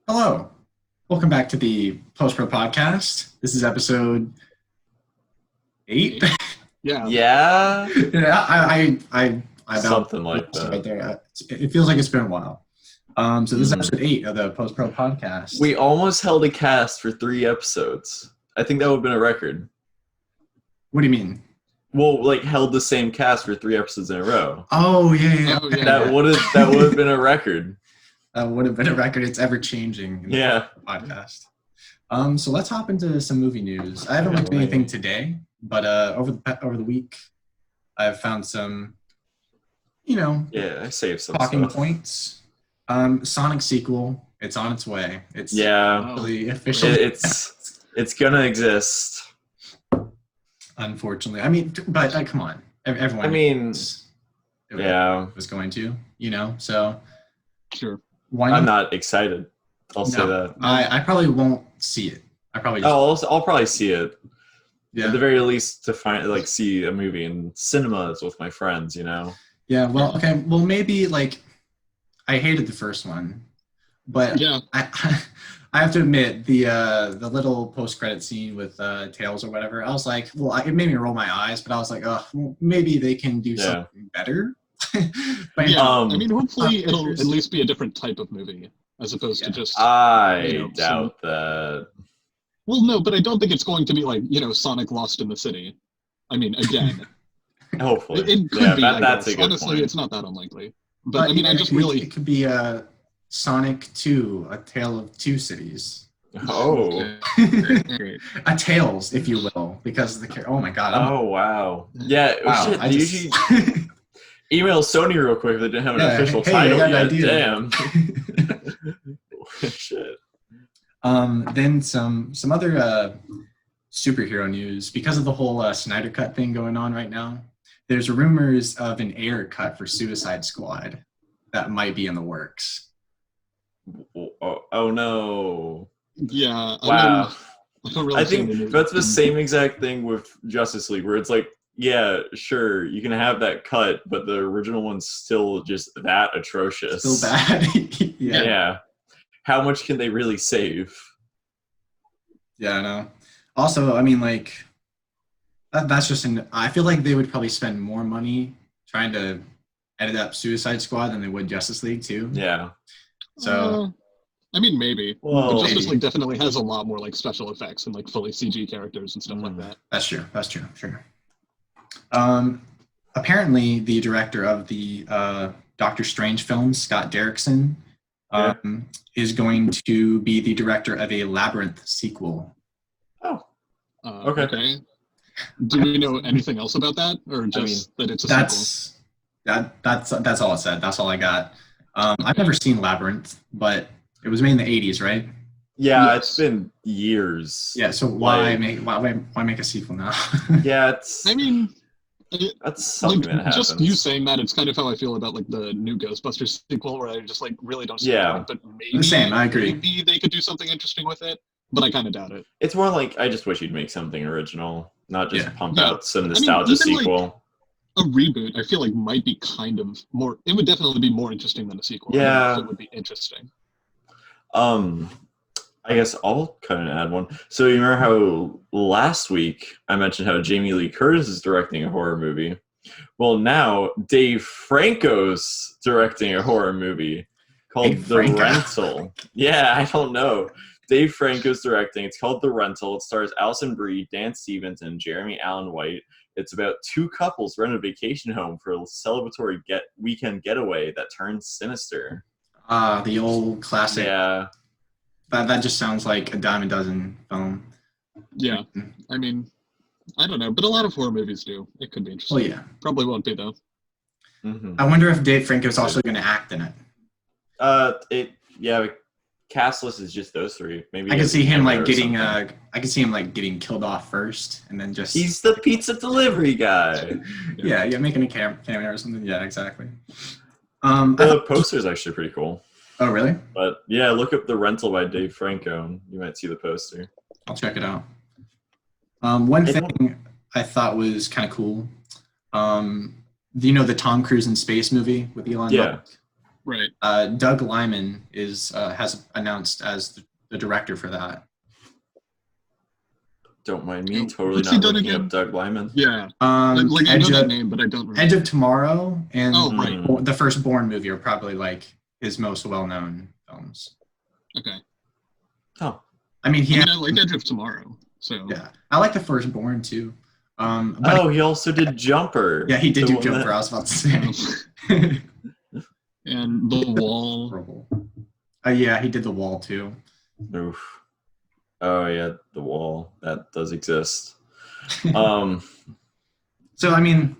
Hello. Welcome back to the Post Pro podcast. This is episode 8. Yeah. Yeah, Yeah, I about something like right that. there. It feels like it's been a while. So this is Mhm. episode 8 of the Post Pro podcast. We almost held a cast for 3 episodes. I think that would have been a record. What do you mean? Well, like held the same cast for 3 episodes in a row. Oh yeah. Oh, Okay. yeah. That would have been a record. That would have been a record. It's ever changing. In Yeah. the podcast. So let's hop into some movie news. I haven't Yeah, looked at anything today, but over the week, I've found some, Yeah, I saved some talking stuff. points. Sonic sequel. It's on its way. It's Yeah, really official. it's gonna exist. Unfortunately, I mean, but come on, everyone. I mean, it yeah, was going to, so Sure. why I'm not? not excited. I'll say No, that. I probably won't see it. I probably just, I'll probably see it. yeah. At the very least, to see a movie in cinemas with my friends. Yeah, well, okay, well, maybe, I hated the first one, but Yeah. I have to admit, the little post-credit scene with Tails or whatever, I was like, well, it made me roll my eyes, but I was like, oh, well, maybe they can do something better. But Yeah. Um, I mean, hopefully it'll pictures. at least be a different type of movie as opposed to just. I some- doubt that. Well, no, but I don't think it's going to be like Sonic Lost in the City. I mean, again, Hopefully, it could yeah, be. that's I a guess. good Honestly, point. it's not that unlikely. But I mean, I just it really. could be Sonic 2, A Tale of Two Cities. Oh, Great. A Tales, if you will, because oh my god. oh wow, yeah. Wow, Shit, I they just- usually email Sony real quick. They didn't have an Yeah, official hey, I title got an yet. idea. Damn. Shit. Then some other superhero news because of the whole Snyder Cut thing going on right now. There's rumors of an Ayer Cut for Suicide Squad that might be in the works. Oh no. Yeah. Wow. I don't really I see any think movie. that's the same exact thing with Justice League, where it's like, yeah, sure, you can have that cut, but the original one's still just that atrocious. Still bad. Yeah. yeah. How much can they really save? Yeah, I know. Also, I mean, that's just I feel like they would probably spend more money trying to edit up Suicide Squad than they would Justice League too. Yeah. So, I mean, maybe. Well, But Justice maybe. League definitely has a lot more special effects and fully CG characters and stuff like that. that's true. That's true. Sure. Apparently, the director of the Doctor Strange films, Scott Derrickson, is going to be the director of a Labyrinth sequel. Oh, Okay. Do we know anything else about that, or just that it's a sequel? That's all it said. That's all I got. I've never seen Labyrinth, but it was made in the 80s, right? yeah, Yes. it's been years. Yeah. So why make a sequel now? Yeah, it's. I mean, that's something that happens. just you saying that, it's kind of how I feel about the new Ghostbusters sequel, where I just really don't see Yeah. it. But maybe The same, I agree. Maybe they could do something interesting with it, but I kind of doubt it. It's more like I just wish you'd make something original, not just Yeah. pump Yeah. out some mean, nostalgia even, sequel. A reboot, I feel like, might be kind of more. It would definitely be more interesting than a sequel. I don't know if Yeah. it would be interesting. I guess I'll kind of add one. So you remember how last week I mentioned how Jamie Lee Curtis is directing a horror movie? Well, now Dave Franco's directing a horror movie called Dave The Franco. Rental. Yeah, I don't know. Dave Franco's directing. It's called The Rental. It stars Alison Brie, Dan Stevens, and Jeremy Allen White. It's about 2 couples rent a vacation home for a celebratory weekend getaway that turns sinister. The old classic. Yeah. That just sounds like a dime a dozen film. Yeah, I mean, I don't know, but a lot of horror movies do. It could be interesting. Well, yeah. Probably won't be though. Mm-hmm. I wonder if Dave Franco's also going to act in it. The cast list is just those 3. Maybe I could see him cameo or getting. something. I could see him getting killed off first, and then just. He's the pizza delivery guy. yeah, making a cameo or something. Yeah, exactly. The poster's actually pretty cool. Oh, really? But yeah, look up The Rental by Dave Franco, and you might see the poster. I'll check it out. One I thing I thought was kind of cool. The Tom Cruise in space movie with Elon Yeah. Musk? Right. Doug Liman has announced as the director for that. Don't mind me, totally What's he not done looking again? up Doug Liman. Yeah. Like I know that name, but I don't remember. Edge of Tomorrow and right. the first Bourne movie are probably like his most well-known films. Okay. Oh. I mean, I like Edge of Tomorrow. So yeah, I like the first Bourne too. He also did Jumper. Yeah, he did do Jumper. I was about to say. And The Wall. Horrible. Yeah, he did The Wall too. Oof. Oh yeah, The Wall. That does exist. So I mean,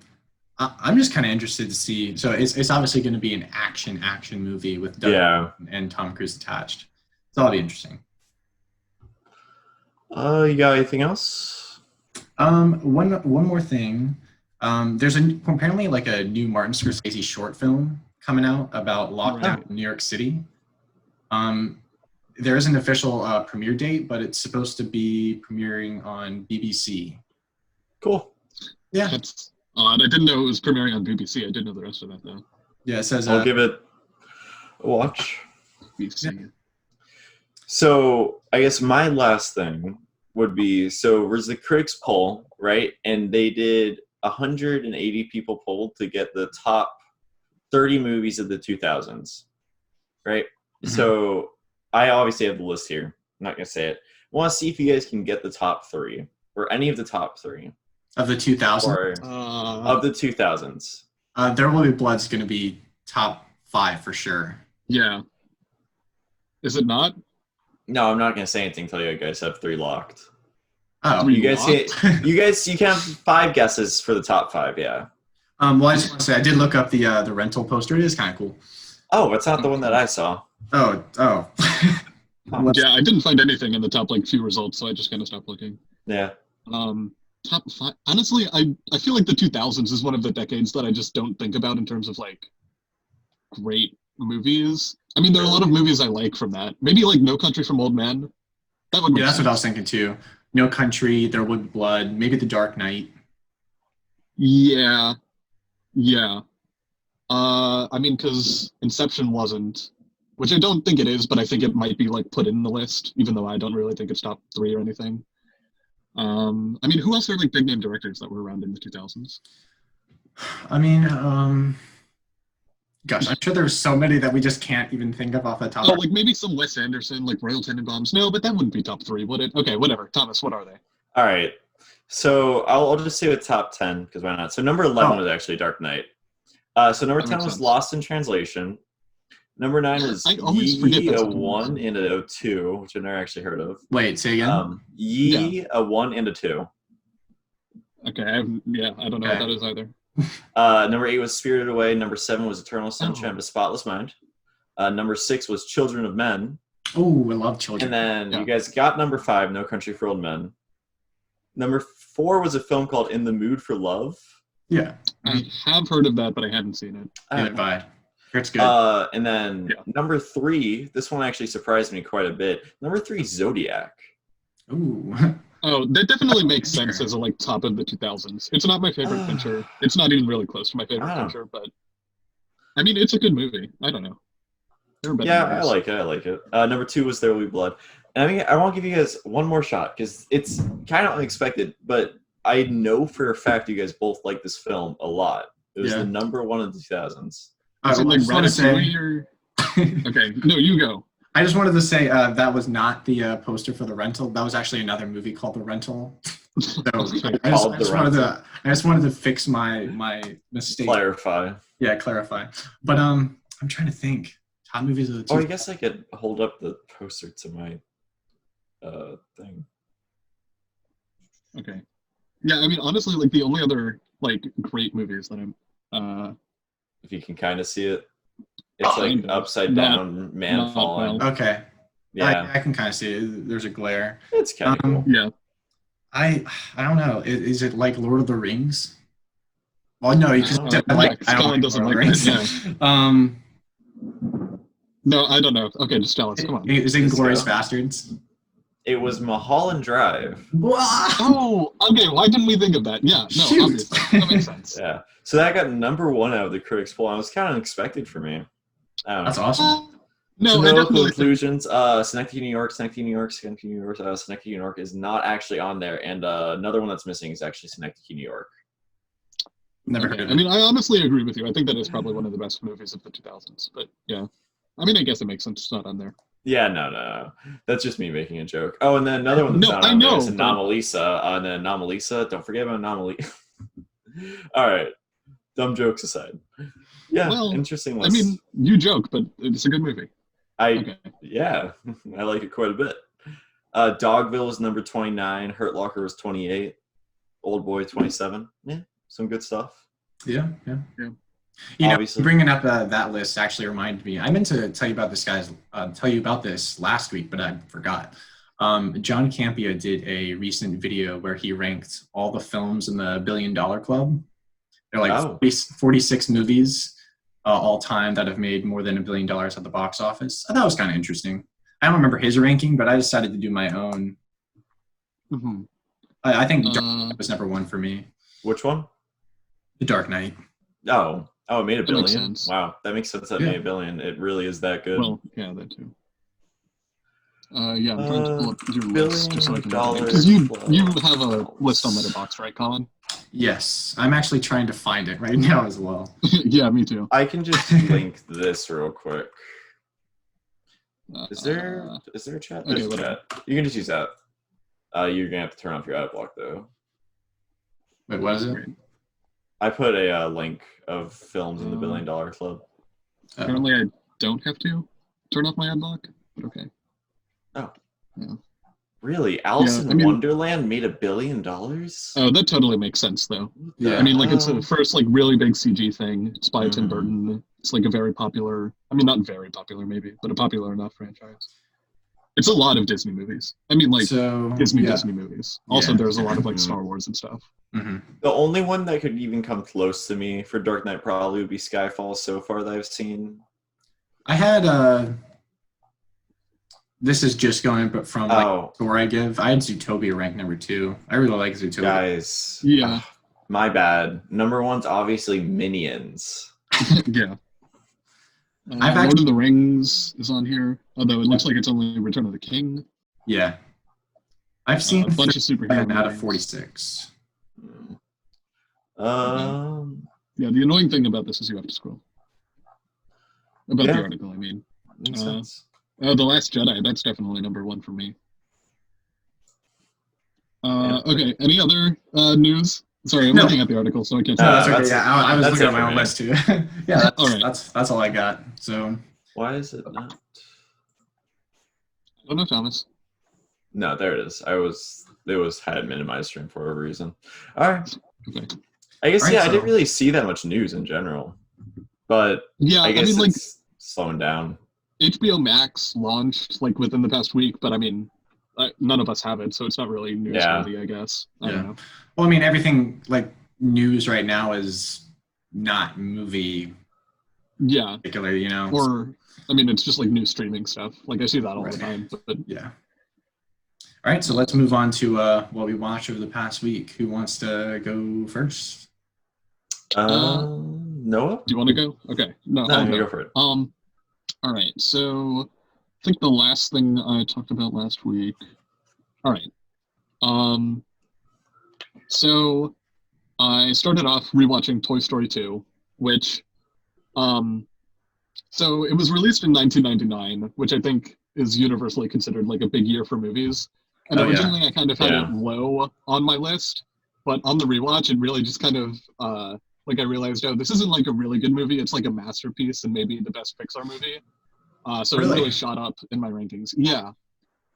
I'm just kind of interested to see. So it's obviously going to be an action movie with Doug and Tom Cruise attached. So that'll be interesting. You got anything else? One more thing. There's apparently like a new Martin Scorsese short film coming out about lockdown in New York City. There is an official premiere date, but it's supposed to be premiering on BBC. Cool. Yeah. That's odd. I didn't know it was premiering on BBC. I didn't know the rest of that though. Yeah, it says I'll give it a watch. BBC. Yeah. So I guess my last thing would be, so there's the critics poll, right? And they did 180 people polled to get the top 30 movies of the 2000s, right? Mm-hmm. So I obviously have the list here. I'm not going to say it. I want to see if you guys can get the top 3 or any of the top 3. Of the 2000s? Of the 2000s. There Will Be Blood's going to be top 5 for sure. Yeah. Is it not? No, I'm not going to say anything until you guys have 3 locked. Oh, you guys you can have 5 guesses for the top 5, yeah. Well, I just want to say I did look up the rental poster. It is kind of cool. Oh, it's not the one that I saw. Oh. Yeah, I didn't find anything in the top few results, so I just kind of stopped looking. Yeah. Top 5. Honestly, I feel like the 2000s is one of the decades that I just don't think about in terms of great movies. I mean, there are a lot of movies I like from that. Maybe No Country for Old Men. That would. Yeah, that's what I was thinking too. No Country, There Will Be Blood, maybe The Dark Knight. Yeah. I mean, because Inception wasn't, which I don't think it is, but I think it might be put in the list, even though I don't really think it's top 3 or anything. I mean, who else are big name directors that were around in the 2000s? I mean, gosh, I'm sure there's so many that we just can't even think of off the top. Oh, maybe some Wes Anderson, Royal Tenenbaums. No, but that wouldn't be top 3, would it? Okay, whatever. Thomas, what are they? All right. So I'll just say the top 10, because why not? So number 11 was actually Dark Knight. So number 10 was Lost in Translation. Number 9 was Ye, a 1 and a 2, which I've never actually heard of. Wait, say again? A 1 and a 2. Okay, I don't know what that is either. Number 8 was Spirited Away. Number 7 was Eternal Sunshine of a Spotless Mind. Number 6 was Children of Men. Oh, I love Children. And then you guys got number 5, No Country for Old Men. Number 4 was a film called In the Mood for Love. Yeah. I have heard of that, but I haven't seen it. It's good. And then number 3, this one actually surprised me quite a bit. Number 3, Zodiac. Ooh. Oh, that definitely makes sense as a top of the 2000s. It's not my favorite Fincher. It's not even really close to my favorite Fincher, but I mean, it's a good movie. I don't know. I like it. Number 2 was There Will Be Blood. And I mean, I want to give you guys one more shot because it's kind of unexpected, but I know for a fact you guys both like this film a lot. It was the number 1 of the 2000s. Is it Ratatouille or... Okay, no, you go. I just wanted to say that was not the poster for The Rental. That was actually another movie called The Rental. So I just wanted to fix my mistake. Clarify. Yeah, clarify. But I'm trying to think. Top movies of the 2000s. Oh, I guess I could hold up the poster to my thing. Okay. Yeah, I mean, honestly, the only other great movies that I'm if you can kind of see it, it's upside down man falling. Well. Okay. Yeah, I can kind of see it. There's a glare. It's kind of cool. Yeah. I don't know. Is it like Lord of the Rings? Well, no, you just Collin doesn't like Rings. Yeah. No, I don't know. Okay, just tell us. Come on. Is it Inglourious Bastards? It was Mulholland Drive. Oh, okay. Why didn't we think of that? Yeah, no, obviously. That makes sense. Yeah. So that got number 1 out of the critics poll. It was kind of unexpected for me. I don't know. That's awesome. No, So I no definitely think, conclusions. Schenectady, New York, Schenectady, New York, Schenectady, New York. Schenectady, New York is not actually on there, and another one that's missing is actually Schenectady, New York. Never okay. heard of I it. mean, I honestly agree with you. I think that is probably one of the best movies of the 2000s. But yeah, I mean, I guess it makes sense it's not on there. Yeah, no. That's just me making a joke. Oh, and then another one that's No, not I on there know, is but- Anomalisa. And then Anomalisa, don't forget about Anomaly. All right, dumb jokes aside. Yeah, Well, interesting I list. mean, you joke, but it's a good movie. Okay. Yeah, I like it quite a bit. Dogville is number 29. Hurt Locker was 28. Old Boy 27. Yeah, some good stuff. Yeah. Yeah. You know, Obviously. bringing up that list actually reminded me. I meant to tell you about this last week, but I forgot. John Campea did a recent video where he ranked all the films in the $1 Billion Club. They're like 46 movies all time that have made more than $1 billion at the box office. I thought it was kind of interesting. I don't remember his ranking, but I decided to do my own. Mm-hmm. I think Dark Knight was number one for me. Which one? The Dark Knight. Oh, it made $1 That makes billion. sense. Wow, that makes sense. That Yeah. made $1 billion. It really is that good. Well, yeah, that too. Yeah, I'm trying to pull up your $1 list just so I can billion because you plus. have a list on Letterboxd, right, Colin? Yes, I'm actually trying to find it right now as well. Yeah, me too. I can just link this real quick. Is there a chat? Okay, There's a chat. You can just use that. You're gonna have to turn off your ad block though. Wait, what is it? I put a link of films in the $1 Billion Club. Apparently, I don't have to turn off my ad block, but okay. Oh. Yeah. Really? Alice in Wonderland made $1 billion? Oh, that totally makes sense, though. Yeah. I mean, like, it's the first, like, really big CG thing. It's by Tim Burton. It's, like, a very popular, I mean, not very popular, maybe, but a popular enough franchise. It's a lot of Disney movies. I mean, like, Disney movies. Also, there's a lot of, like, Star Wars and stuff. Mm-hmm. The only one that could even come close to me for Dark Knight probably would be Skyfall so far that I've seen. I had this is just going, but from like score I give, I had Zootopia ranked number 2. I really like Zootopia. Guys, yeah, my bad. Number 1's obviously Minions. Yeah. Lord of the Rings is on here, although it looks like it's only Return of the King. Yeah, I've seen a bunch of superhero out of movies. 46. Yeah, the annoying thing about this is you have to scroll. About the article, I mean. Makes sense. The Last Jedi, that's definitely number 1 for me. Okay, any other news? Sorry, I'm looking at the article, so I can't. That's okay. Yeah, I was looking at my own list too. Yeah, all right. That's all I got. So why is it not? I don't know, Thomas. No, there it is. It had minimized stream for a reason. All right. Okay. I guess I didn't really see that much news in general, but yeah, I guess mean, like, it's slowing down. HBO Max launched like within the past week, but I mean, none of us have it, so it's not really newsworthy, I guess. I don't know. Well, I mean, everything like news right now is not movie. Yeah. Particular, you know. Or, I mean, it's just like new streaming stuff. Like I see that all the time. But yeah. All right, so let's move on to what we watched over the past week. Who wants to go first? Noah? Do you want to go? Okay. No, I'll go for it. All right, so I think the last thing I talked about last week. All right. So I started off rewatching Toy Story 2, which, so it was released in 1999, which I think is universally considered like a big year for movies. And originally I kind of had it low on my list, but on the rewatch, it really just kind of, like I realized, this isn't like a really good movie. It's like a masterpiece and maybe the best Pixar movie. So it really shot up in my rankings. Yeah.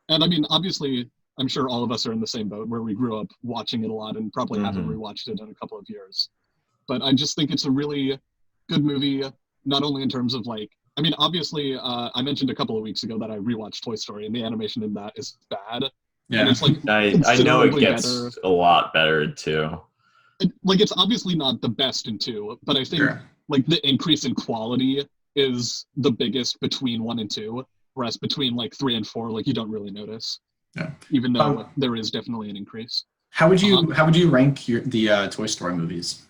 And I mean, obviously, I'm sure all of us are in the same boat where we grew up watching it a lot and probably haven't rewatched it in a couple of years. But I just think it's a really good movie, not only in terms of like, I mean, obviously, I mentioned a couple of weeks ago that I rewatched Toy Story and the animation in that is bad. Yeah. And it's like I know it gets a lot better too. Like it's obviously not the best in 2, but I think like the increase in quality is the biggest between 1 and 2, whereas between like 3 and 4, like you don't really notice. Yeah. Even though there is definitely an increase. How would you rank the Toy Story movies?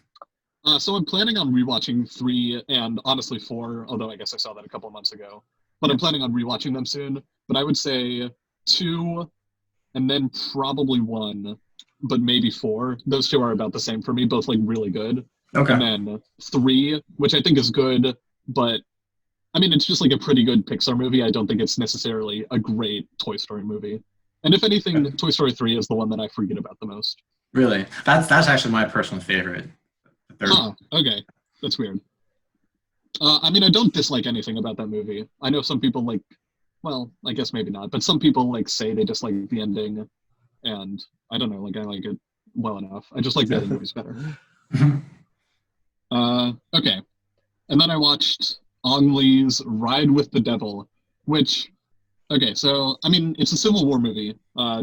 So I'm planning on rewatching 3 and honestly 4, although I guess I saw that a couple of months ago. But I'm planning on rewatching them soon. But I would say 2 and then probably 1, but maybe 4. Those 2 are about the same for me, both like really good. Okay. And then 3, which I think is good, but I mean, it's just like a pretty good Pixar movie. I don't think it's necessarily a great Toy Story movie. And if anything, Toy Story 3 is the one that I forget about the most. Really? That's actually my personal favorite. Huh, okay. That's weird. I mean, I don't dislike anything about that movie. I know some people like, well, I guess maybe not, but some people like say they dislike the ending, and I don't know, like I like it well enough. I just like the other movies better. Okay. And then I watched Ong Lee's Ride with the Devil, which, okay, so, I mean, it's a Civil War movie,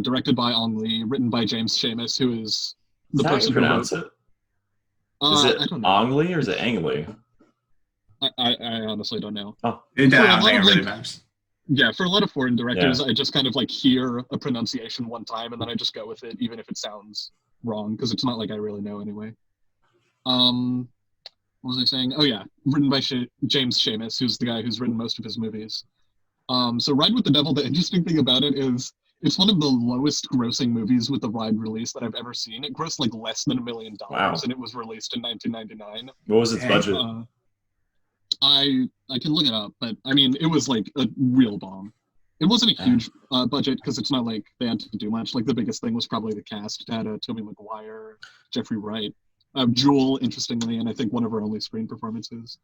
directed by Ong Lee, written by James Seamus, who is the Is that how person you pronounce who wrote, it? Is I it don't know. Ong Lee or is it Ang Lee? I honestly don't know. Oh, I For a don't lot think it of, really like, matters. Yeah, for a lot of foreign directors, I just kind of like hear a pronunciation one time and then I just go with it, even if it sounds wrong, because it's not like I really know anyway. What was I saying? Oh yeah, written by James Seamus, who's the guy who's written most of his movies. So Ride with the Devil, the interesting thing about it is it's one of the lowest grossing movies with the ride release that I've ever seen. It grossed like less than $1 million, Wow. and it was released in 1999. what was its Dang. budget? I can look it up, but I mean, it was like a real bomb. It wasn't a huge budget because it's not like they had to do much. Like the biggest thing was probably the cast. It had Tobey Maguire, Jeffrey Wright, Jewel, interestingly, and I think one of her only screen performances.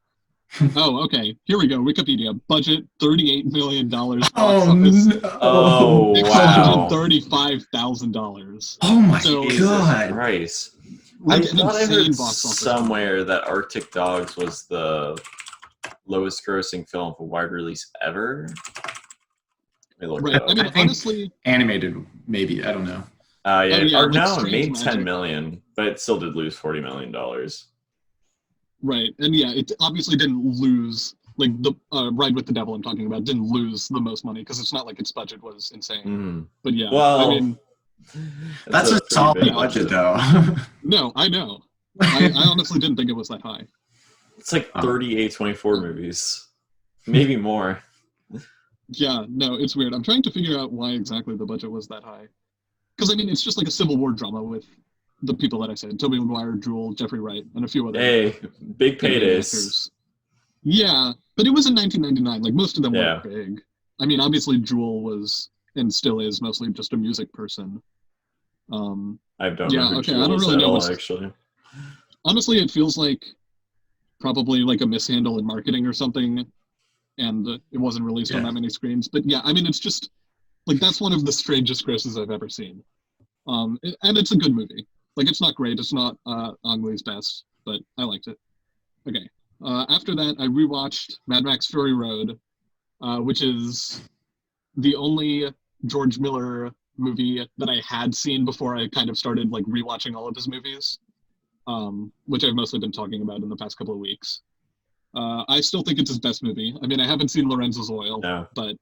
Oh, okay. Here we go. Wikipedia. Budget $38 million. Box office Oh, wow. $635,000. Oh my Jesus god. Christ. Like I an thought I insane heard box office. somewhere that Arctic Dogs was the lowest grossing film for wide release ever. Let me look Right. it up. I mean, I think- honestly, Animated, maybe. I don't know. Yeah. yeah, Or like no, it Strange made Magic. 10 million, but it still did lose $40 million. right. And yeah, it obviously didn't lose, like the Ride with the Devil I'm talking about didn't lose the most money because it's not like its budget was insane. Mm. But yeah, Well, I mean, That's a pretty solid big budget, though. no, I know. I honestly didn't think it was that high. It's like Oh. 30 A24 movies, maybe more. Yeah, no, it's weird. I'm trying to figure out why exactly the budget was that high. Because, I mean, it's just like a Civil War drama with the people that I said. Tobey Maguire, Jewel, Jeffrey Wright, and a few other Hey, big big paydays. actors. Yeah, but it was in 1999. Like, most of them Yeah. weren't big. I mean, obviously, Jewel was, and still is, mostly just a music person. I don't Yeah, know who okay, I don't Jewel is really at know all, what's- actually. Honestly, it feels like probably like a mishandle in marketing or something, and it wasn't released on Yeah. that many screens. But yeah, I mean, it's just like that's one of the strangest grosses I've ever seen. And it's a good movie. Like, it's not great. It's not Ang Lee's best, but I liked it. Okay. After that, I rewatched Mad Max Fury Road, which is the only George Miller movie that I had seen before I kind of started like rewatching all of his movies, which I've mostly been talking about in the past couple of weeks. I still think it's his best movie. I mean, I haven't seen Lorenzo's Oil, No. but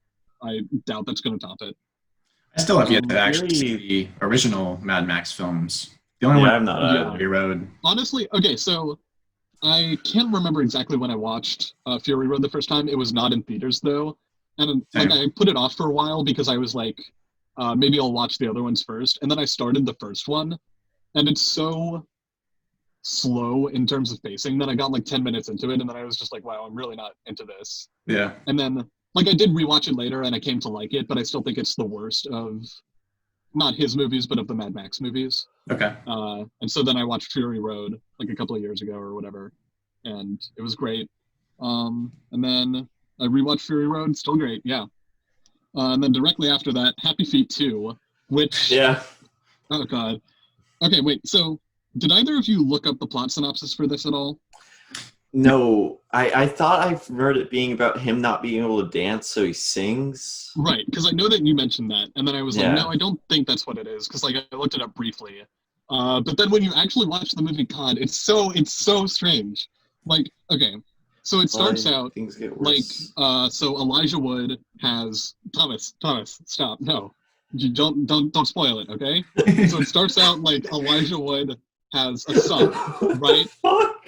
I doubt that's going to top it. I still have yet to actually Really? see the original Mad Max films. The only Yeah, one I'm not Yeah. either. Fury Road. Honestly, okay, so I can't remember exactly when I watched Fury Road the first time. It was not in theaters, though. And like, I put it off for a while because I was like, maybe I'll watch the other ones first. And then I started the first one, and it's so slow in terms of pacing that I got like 10 minutes into it, and then I was just like, wow, I'm really not into this. Yeah. And then, like, I did rewatch it later, and I came to like it, but I still think it's the worst of, not his movies, but of the Mad Max movies. Okay. And so then I watched Fury Road like a couple of years ago or whatever, and it was great. And then I rewatched Fury Road, still great, yeah. And then directly after that, Happy Feet 2, which, Yeah. oh god. Okay, wait, so did either of you look up the plot synopsis for this at all? No, I thought I heard it being about him not being able to dance, so he sings. Right, because I know that you mentioned that, and then I was Yeah. like, no, I don't think that's what it is, because like I looked it up briefly. But then when you actually watch the movie, God, it's so strange. Like, okay, so it starts Why out things get like, worse. so Elijah Wood has Thomas, stop, no, you don't spoil it, okay? So it starts out like Elijah Wood has a son, right? Fuck?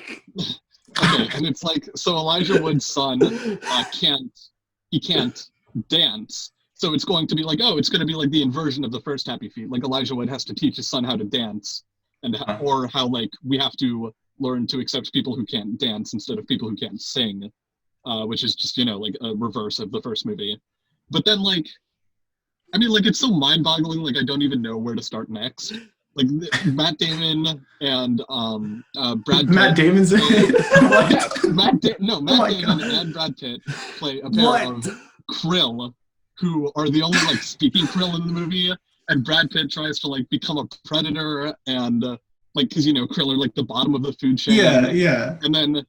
Okay, and it's like, so Elijah Wood's son can't dance. So it's going to be like, it's going to be like the inversion of the first Happy Feet. Like Elijah Wood has to teach his son how to dance, or how like we have to learn to accept people who can't dance instead of people who can't sing, which is just like a reverse of the first movie. But then like, I mean, like it's so mind-boggling. Like I don't even know where to start next. Like Matt Damon and Brad Pitt. Matt Damon's in it? What? Matt Damon God. and Brad Pitt play a pair of krill who are the only like speaking krill in the movie, and Brad Pitt tries to like become a predator and like because krill are like the bottom of the food chain. Yeah. And then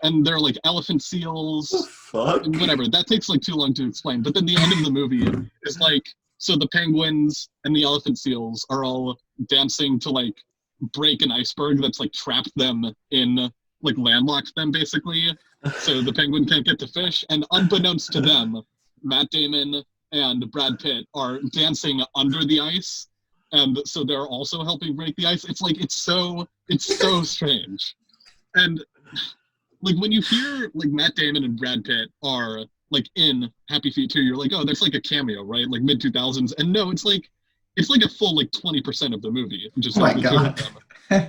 and they're like elephant seals. Fuck. And whatever. That takes like too long to explain. But then the end of the movie is like, so the penguins and the elephant seals are all dancing to like break an iceberg that's like trapped them in, like landlocked them basically. So the penguin can't get to fish. And unbeknownst to them, Matt Damon and Brad Pitt are dancing under the ice. And so they're also helping break the ice. It's like, it's so strange. And like when you hear like Matt Damon and Brad Pitt are like in Happy Feet 2, you're like, oh, that's like a cameo, right? Like mid 2000s. And no, it's like a full like 20% of the movie. Just Oh my God.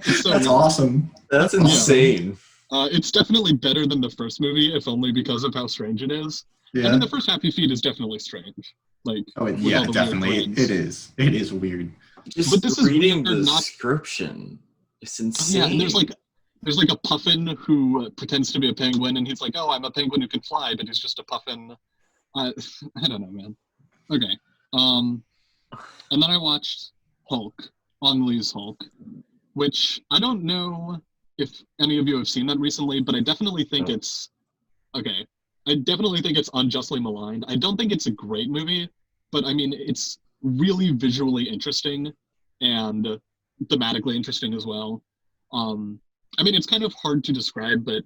So That's awesome. That's insane. It's definitely better than the first movie, if only because of how strange it is. Yeah. I mean, the first Happy Feet is definitely strange. Like, Yeah, all the definitely. weird brains. It is weird. Just But this is reading the weird, description. It's insane. Yeah, and there's like a puffin who pretends to be a penguin, and he's like, oh, I'm a penguin who can fly, but he's just a puffin. I don't know, man. Okay. And then I watched Hulk, Ang Lee's Hulk, which I don't know if any of you have seen that recently, but I definitely think it's unjustly maligned. I don't think it's a great movie, but I mean, it's really visually interesting and thematically interesting as well. I mean, it's kind of hard to describe, but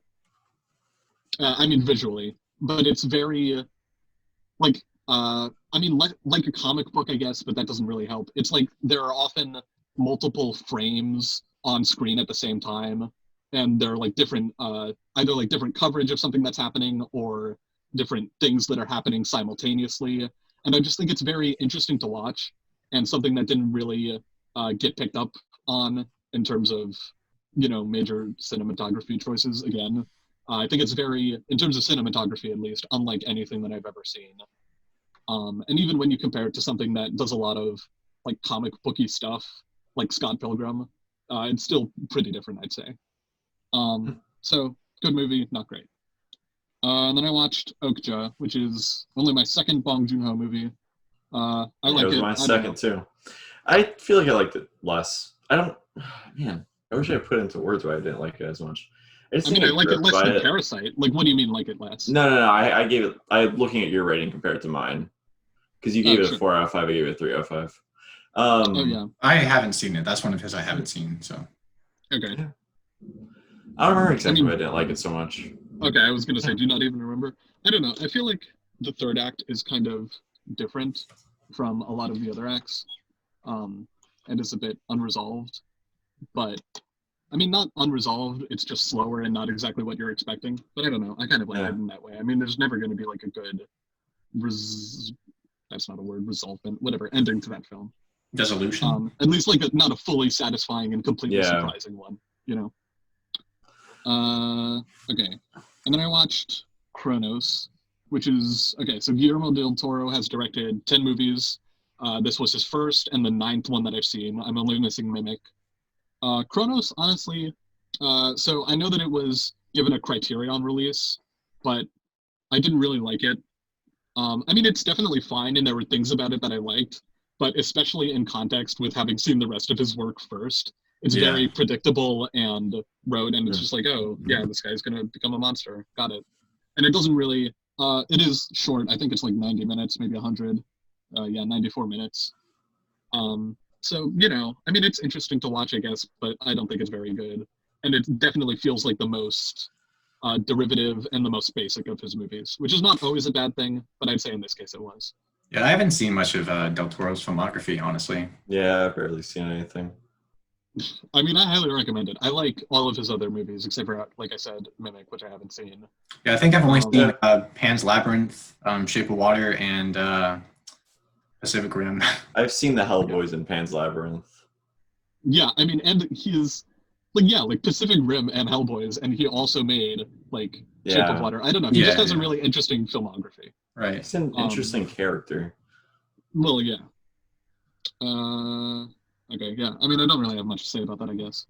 visually, but it's very like a comic book, I guess, but that doesn't really help. It's like there are often multiple frames on screen at the same time, and they're like different, either like different coverage of something that's happening or different things that are happening simultaneously. And I just think it's very interesting to watch, and something that didn't really get picked up on in terms of major cinematography choices. Again, I think it's very, in terms of cinematography at least, unlike anything that I've ever seen. And even when you compare it to something that does a lot of like comic booky stuff, like Scott Pilgrim, it's still pretty different, I'd say. So good movie, not great. And then I watched Okja, which is only my second Bong Joon-ho movie. I like it. It was my second too. I feel like I liked it less. I wish I put into words why I didn't like it as much. I like it less than Parasite. Like, what do you mean like it less? No. I gave it. I'm looking at your rating compared to mine, because you gave it a 4 out of 5. I gave it a 3 out of 5. Yeah. I haven't seen it. That's one of his I haven't seen. So. Okay. I don't remember exactly why I didn't like it so much. Okay, I was gonna say, do you not even remember? I don't know. I feel like the third act is kind of different from a lot of the other acts, and is a bit unresolved. But I mean, not unresolved. It's just slower and not exactly what you're expecting. But I don't know. I kind of like it in that way. I mean, there's never going to be like a good, that's not a word, resolvement, whatever, ending to that film. Resolution. At least like not a fully satisfying and completely surprising one. Okay. And then I watched Kronos, which is, okay, so Guillermo del Toro has directed 10 movies. This was his first and the 9th one that I've seen. I'm only missing Mimic. Kronos, honestly, so I know that it was given a Criterion release, but I didn't really like it. I mean, it's definitely fine, and there were things about it that I liked, but especially in context with having seen the rest of his work first, it's very predictable and rote, and it's just like, oh, yeah, this guy's going to become a monster. Got it. And it doesn't really, it is short. I think it's like 90 minutes, maybe 100. 94 minutes. So, I mean, it's interesting to watch, I guess, but I don't think it's very good. And it definitely feels like the most derivative and the most basic of his movies, which is not always a bad thing, but I'd say in this case it was. Yeah, I haven't seen much of Del Toro's filmography, honestly. Yeah, I've barely seen anything. I mean, I highly recommend it. I like all of his other movies, except for, like I said, Mimic, which I haven't seen. Yeah, I think I've only Um, seen Pan's Labyrinth, Shape of Water, and Pacific Rim. I've seen the Hellboys in Pan's Labyrinth. Yeah, I mean, and he's like Pacific Rim and Hellboys, and he also made like Shape of Yeah. Water. I don't know. He just Yeah, has a yeah. really interesting filmography. Right. He's an interesting character. Well, yeah. Okay, yeah. I mean, I don't really have much to say about that, I guess.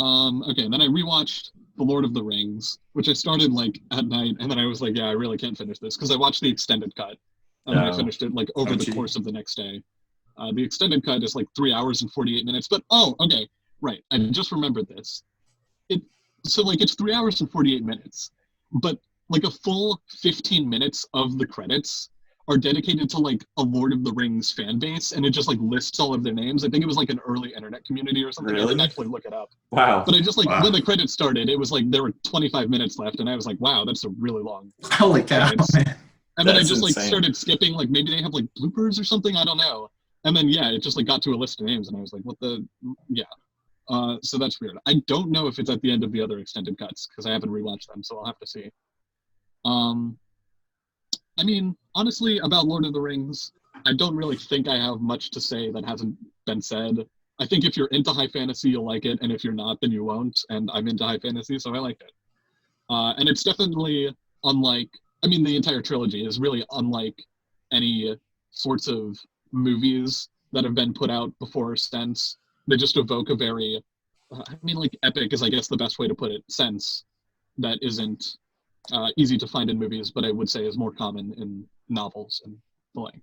Okay, and then I rewatched The Lord of the Rings, which I started like at night, and then I was like, yeah, I really can't finish this because I watched the extended cut, and then I finished it like over the course of the next day. The extended cut is like 3 hours and 48 minutes, but okay, right. I just remembered this. So like it's 3 hours and 48 minutes, but like a full 15 minutes of the credits are dedicated to like a Lord of the Rings fan base, and it just like lists all of their names. I think it was like an early internet community or something. I Really? didn't actually look it up. Wow. But I just like Wow. when the credits started, it was like there were 25 minutes left, and I was like, wow, that's a really long. Holy cow! Credits. And then I That's just like insane. started skipping, like maybe they have like bloopers or something, I don't know. And then yeah, it just like got to a list of names, and I was like, what the yeah. So that's weird. I don't know if it's at the end of the other extended cuts because I haven't rewatched them, so I'll have to see. I mean, honestly, about Lord of the Rings, I don't really think I have much to say that hasn't been said. I think if you're into high fantasy, you'll like it, and if you're not, then you won't. And I'm into high fantasy, so I liked it. And it's definitely unlike. I mean, the entire trilogy is really unlike any sorts of movies that have been put out before or since. They just evoke a very, I mean, like epic is, I guess, the best way to put it, sense that isn't easy to find in movies, but I would say is more common in novels and the like.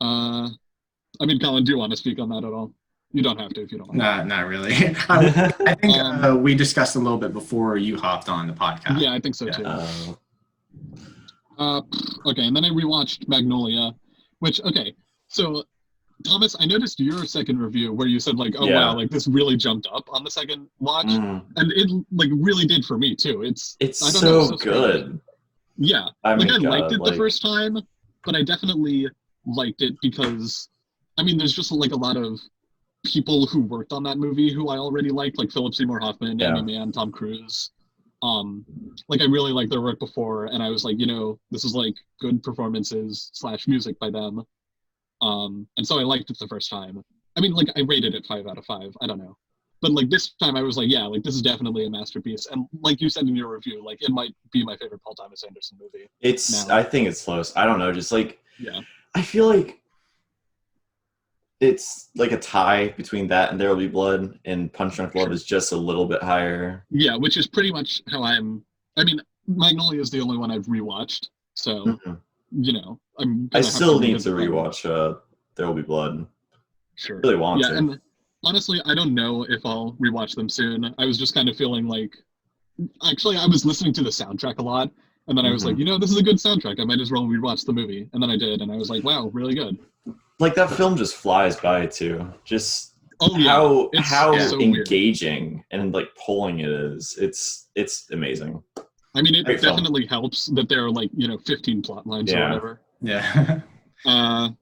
I mean, Colin, do you want to speak on that at all? You don't have to if you don't want. Not really. I think we discussed a little bit before you hopped on the podcast. Yeah, I think so too. Uh, Okay, and then I rewatched Magnolia, which, okay, so Thomas, I noticed your second review where you said like, oh Yeah. wow, like this really jumped up on the second watch, mm, and it like really did for me too. It's I don't so know, it's so good. strange. Yeah, I like mean, I liked God, it the like, first time, but I definitely liked it because, I mean, there's just like a lot of people who worked on that movie who I already liked, like Philip Seymour Hoffman, Yeah. Amy Mann, Tom Cruise. Like I really liked their work before, and I was like, you know, this is like good performances / music by them. And so I liked it the first time. I mean, like I rated it 5 out of 5. I don't know. But like this time I was like, yeah, like this is definitely a masterpiece. And like you said in your review, like it might be my favorite Paul Thomas Anderson movie. it's. now. I think it's close. I don't know. Just like Yeah. I feel like it's like a tie between that and There Will Be Blood, and Punch Drunk Love is just a little bit higher. Yeah, which is pretty much how I mean, Magnolia is the only one I've rewatched. So, Mhm. you know, I'm I gonna have still need revisit to them. rewatch There Will Be Blood. Sure. Really want Yeah, to. and honestly, I don't know if I'll rewatch them soon. I was just kind of feeling like, actually, I was listening to the soundtrack a lot, and then I was Mhm. like, you know, this is a good soundtrack. I might as well rewatch the movie. And then I did, and I was like, wow, really good. Like that film just flies by too. Just Oh yeah, how it's how so weird. engaging and like pulling it is. It's amazing. I mean, it Great film. definitely helps that there are like 15 plot lines or Yeah. whatever. Yeah.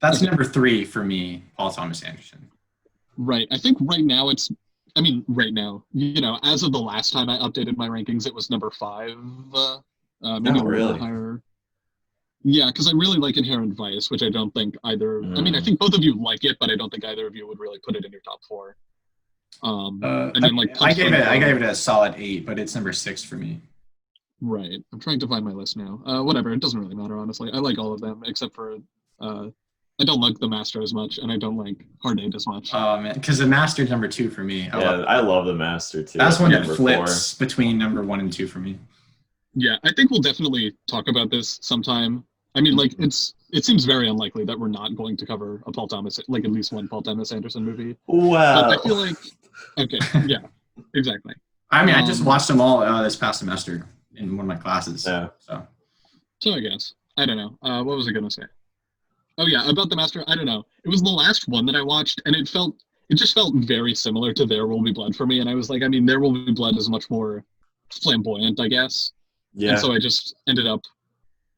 That's number 3 for me, Paul Thomas Anderson. Right. I think right now right now, as of the last time I updated my rankings, it was number 5. Maybe a little really? higher. Yeah, because I really like Inherent Vice, which I don't think either. I mean, I Mm. think both of you like it, but I don't think either of you would really put it in your top 4. And then like I Punch gave Drunk it Love- a solid 8, but it's number 6 for me. Right. I'm trying to find my list now. Whatever. It doesn't really matter, honestly. I like all of them except for I don't like The Master as much, and I don't like Hard 8 as much. Oh man, because the Master's number 2 for me. I love The Master too. That's one that Number flips between number 1 and 2 for me. Yeah, I think we'll definitely talk about this sometime. I mean, like it seems very unlikely that we're not going to cover a Paul Thomas, like at least one Paul Thomas Anderson movie. 4. Wow. But I feel like, okay, yeah, exactly. I mean, I just Um, watched them all this past semester in one of my classes. Yeah. So I guess I don't know. What was I gonna say? Oh yeah, about The Master. I don't know. It was the last one that I watched, and it just felt very similar to There Will Be Blood for me. And I was like, I mean, There Will Be Blood is much more flamboyant, I guess. Yeah. And so I just ended up,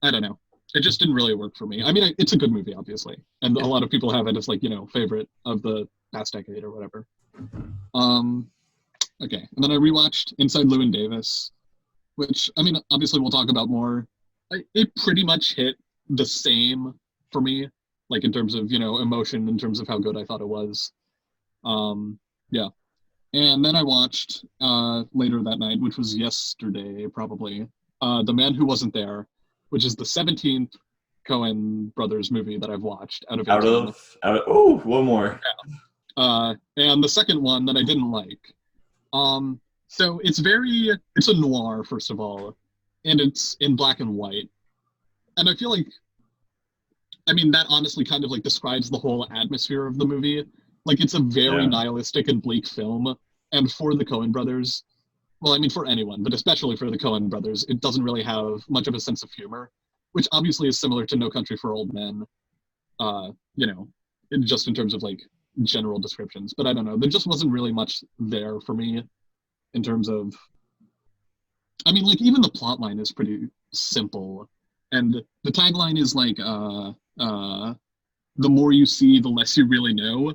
I don't know. It just didn't really work for me. I mean, it's a good movie, obviously, and a lot of people have it as like favorite of the past decade or whatever. Um, okay, and then I rewatched Inside Llewyn Davis, which I mean, obviously we'll talk about more. It pretty much hit the same for me, like in terms of emotion, in terms of how good I thought it was. Yeah, and then I watched later that night, which was yesterday probably, The Man Who Wasn't There, which is the 17th Coen Brothers movie that I've watched out of 18. Oh, one more. And the second one that I didn't like. So it's a noir, first of all, and it's in black and white. And I feel like, I mean, that honestly kind of like describes the whole atmosphere of the movie. Like, it's a very nihilistic and bleak film. And for the Coen brothers, well, I mean, for anyone, but especially for the Coen brothers, it doesn't really have much of a sense of humor, which obviously is similar to No Country for Old Men, just in terms of like general descriptions. But I don't know, there just wasn't really much there for me in terms of, I mean, like, even the plot line is pretty simple. And the tagline is like, the more you see, the less you really know,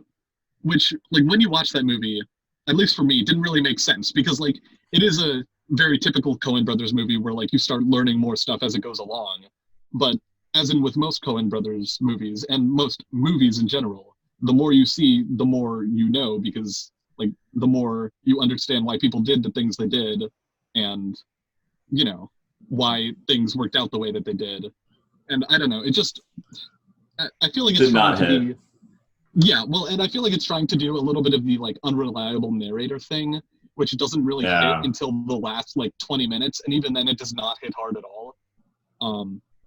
which, like, when you watch that movie, at least for me, didn't really make sense because, like, it is a very typical Coen Brothers movie where, like, you start learning more stuff as it goes along. But as in with most Coen Brothers movies and most movies in general, the more you see, the more you know, because, like, the more you understand why people did the things they did and, why things worked out the way that they did. And I don't know, it just, I feel like it's trying to be, yeah, well, and I feel like it's trying to do a little bit of the, like, unreliable narrator thing, which doesn't really hit until the last, like, 20 minutes, and even then it does not hit hard at all.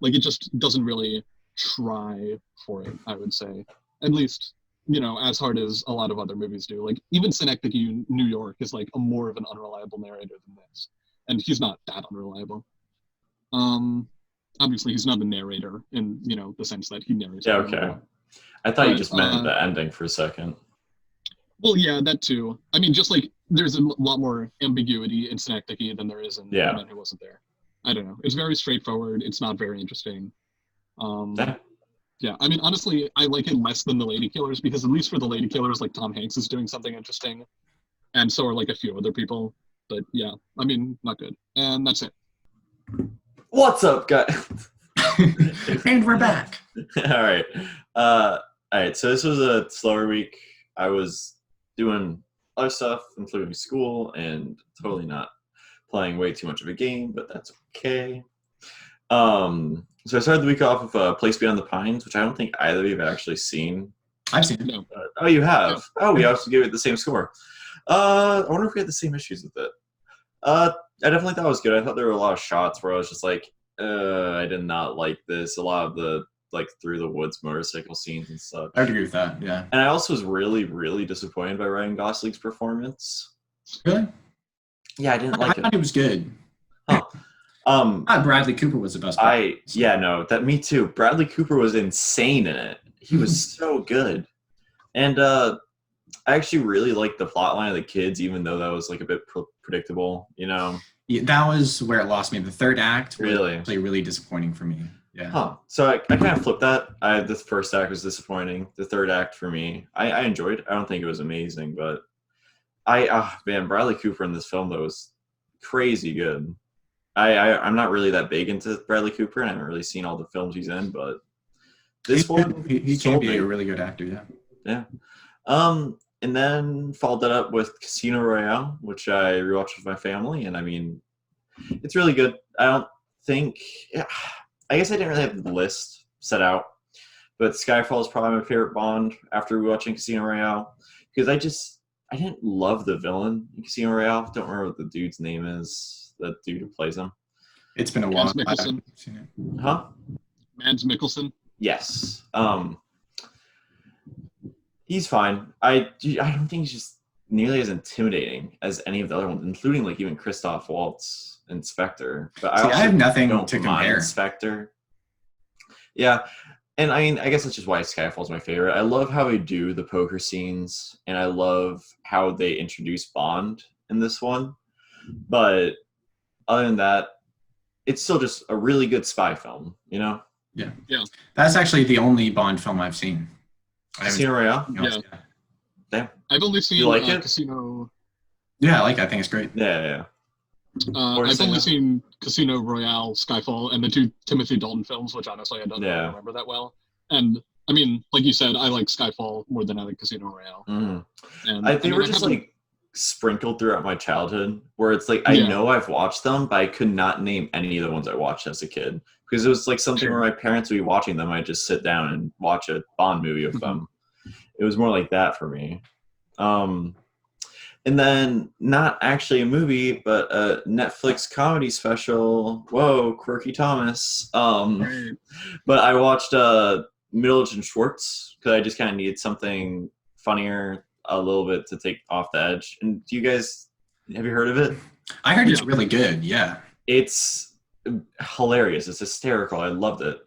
Like, it just doesn't really try for it, I would say. At least, as hard as a lot of other movies do. Like, even Synecdoche, New York is, like, more of an unreliable narrator than this. And he's not that unreliable. Obviously, he's not a narrator in, the sense that he narrates. Yeah, okay. I thought you just meant the ending for a second. Well, yeah, that too. I mean, just like there's a lot more ambiguity in Synecdoche than there is in The Man Who Wasn't There. I don't know. It's very straightforward. It's not very interesting. Yeah, I mean, honestly, I like it less than The Lady Killers because at least for The Lady Killers, like, Tom Hanks is doing something interesting, and so are, like, a few other people. But yeah, I mean, not good. And that's it. What's up, guys? And we're back. All right, so this was a slower week. I was doing other stuff, including school, and totally not playing way too much of a game, but that's okay. So I started the week off with Place Beyond the Pines, which I don't think either of you have actually seen. I've seen it. No. Oh, you have? No. Oh, we also gave it the same score. I wonder if we had the same issues with it. I definitely thought it was good. I thought there were a lot of shots where I was just like, I did not like this. A lot of the, like, through the woods motorcycle scenes and stuff. I would agree with that, yeah. And I also was really, really disappointed by Ryan Gosling's performance. Really? Yeah, I didn't like it. I thought it was good. Huh. Bradley Cooper was the best part. Me too. Bradley Cooper was insane in it. He was so good. And I actually really liked the plotline of the kids, even though that was, like, a bit predictable, Yeah, that was where it lost me. The third act was really, actually really disappointing for me. Yeah. Huh. So I kind of flipped that. The first act was disappointing. The third act for me, I enjoyed. I don't think it was amazing, but Bradley Cooper in this film, though, was crazy good. I'm not really that big into Bradley Cooper, and I haven't really seen all the films he's in, but this one, he can be a really good actor, yeah. Yeah. And then followed that up with Casino Royale, which I rewatched with my family, and I mean, it's really good. I guess I didn't really have the list set out, but Skyfall is probably my favorite Bond after rewatching Casino Royale, because I didn't love the villain in Casino Royale. Don't remember what the dude's name is, the dude who plays him. It's been a while. Mads Mikkelsen. Huh? Mads Mikkelsen? Yes. He's fine. I don't think he's just nearly as intimidating as any of the other ones, including, like, even Christoph Waltz and Spectre. But I have nothing to compare. Spectre. Yeah, and I mean, I guess that's just why Skyfall's my favorite. I love how they do the poker scenes, and I love how they introduce Bond in this one. But other than that, it's still just a really good spy film, Yeah. Yeah. That's actually the only Bond film I've seen. I haven't Casino Royale? seen anything else yet. Damn. I've only seen You like it? Casino. Yeah, I think it's great. Yeah. What were you I've saying only now? seen Casino Royale, Skyfall, and the 2 Timothy Dalton films, which honestly I don't really Yeah. remember that well. And I mean, like you said, I like Skyfall more than I like Casino Royale. Mhm. And They were just haven't- like sprinkled throughout my childhood, where it's like I know I've watched them, but I could not name any of the ones I watched as a kid because it was like something where my parents would be watching them. I'd just sit down and watch a Bond movie with them. It was more like that for me. And then not actually a movie, but a Netflix comedy special. Whoa, Quirky Thomas. Right. But I watched Middleditch and Schwartz because I just kind of needed something funnier, a little bit to take off the edge. And have you heard of it? I heard it's really good. Yeah. It's hilarious. It's hysterical. I loved it.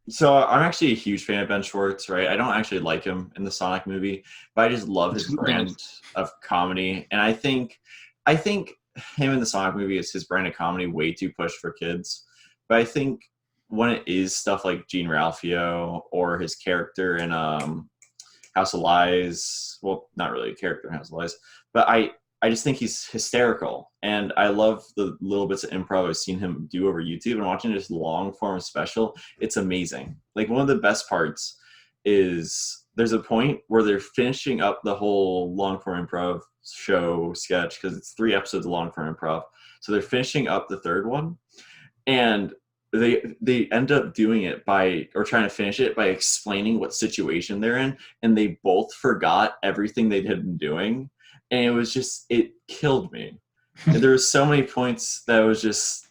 So I'm actually a huge fan of Ben Schwartz, right? I don't actually like him in the Sonic movie, but I just love his brand of comedy. And I think him in the Sonic movie is his brand of comedy way too pushed for kids. But I think when it is stuff like Gene Ralphio or his character in House of Lies, well, not really a character in House of Lies, but I just think he's hysterical. And I love the little bits of improv I've seen him do over YouTube, and watching this long form special, it's amazing. Like one of the best parts is there's a point where they're finishing up the whole long form improv show sketch because it's 3 episodes of long form improv. So they're finishing up the 3rd one, and they end up doing it trying to finish it by explaining what situation they're in, and they both forgot everything they had been doing. And it killed me. And there were so many points that it was just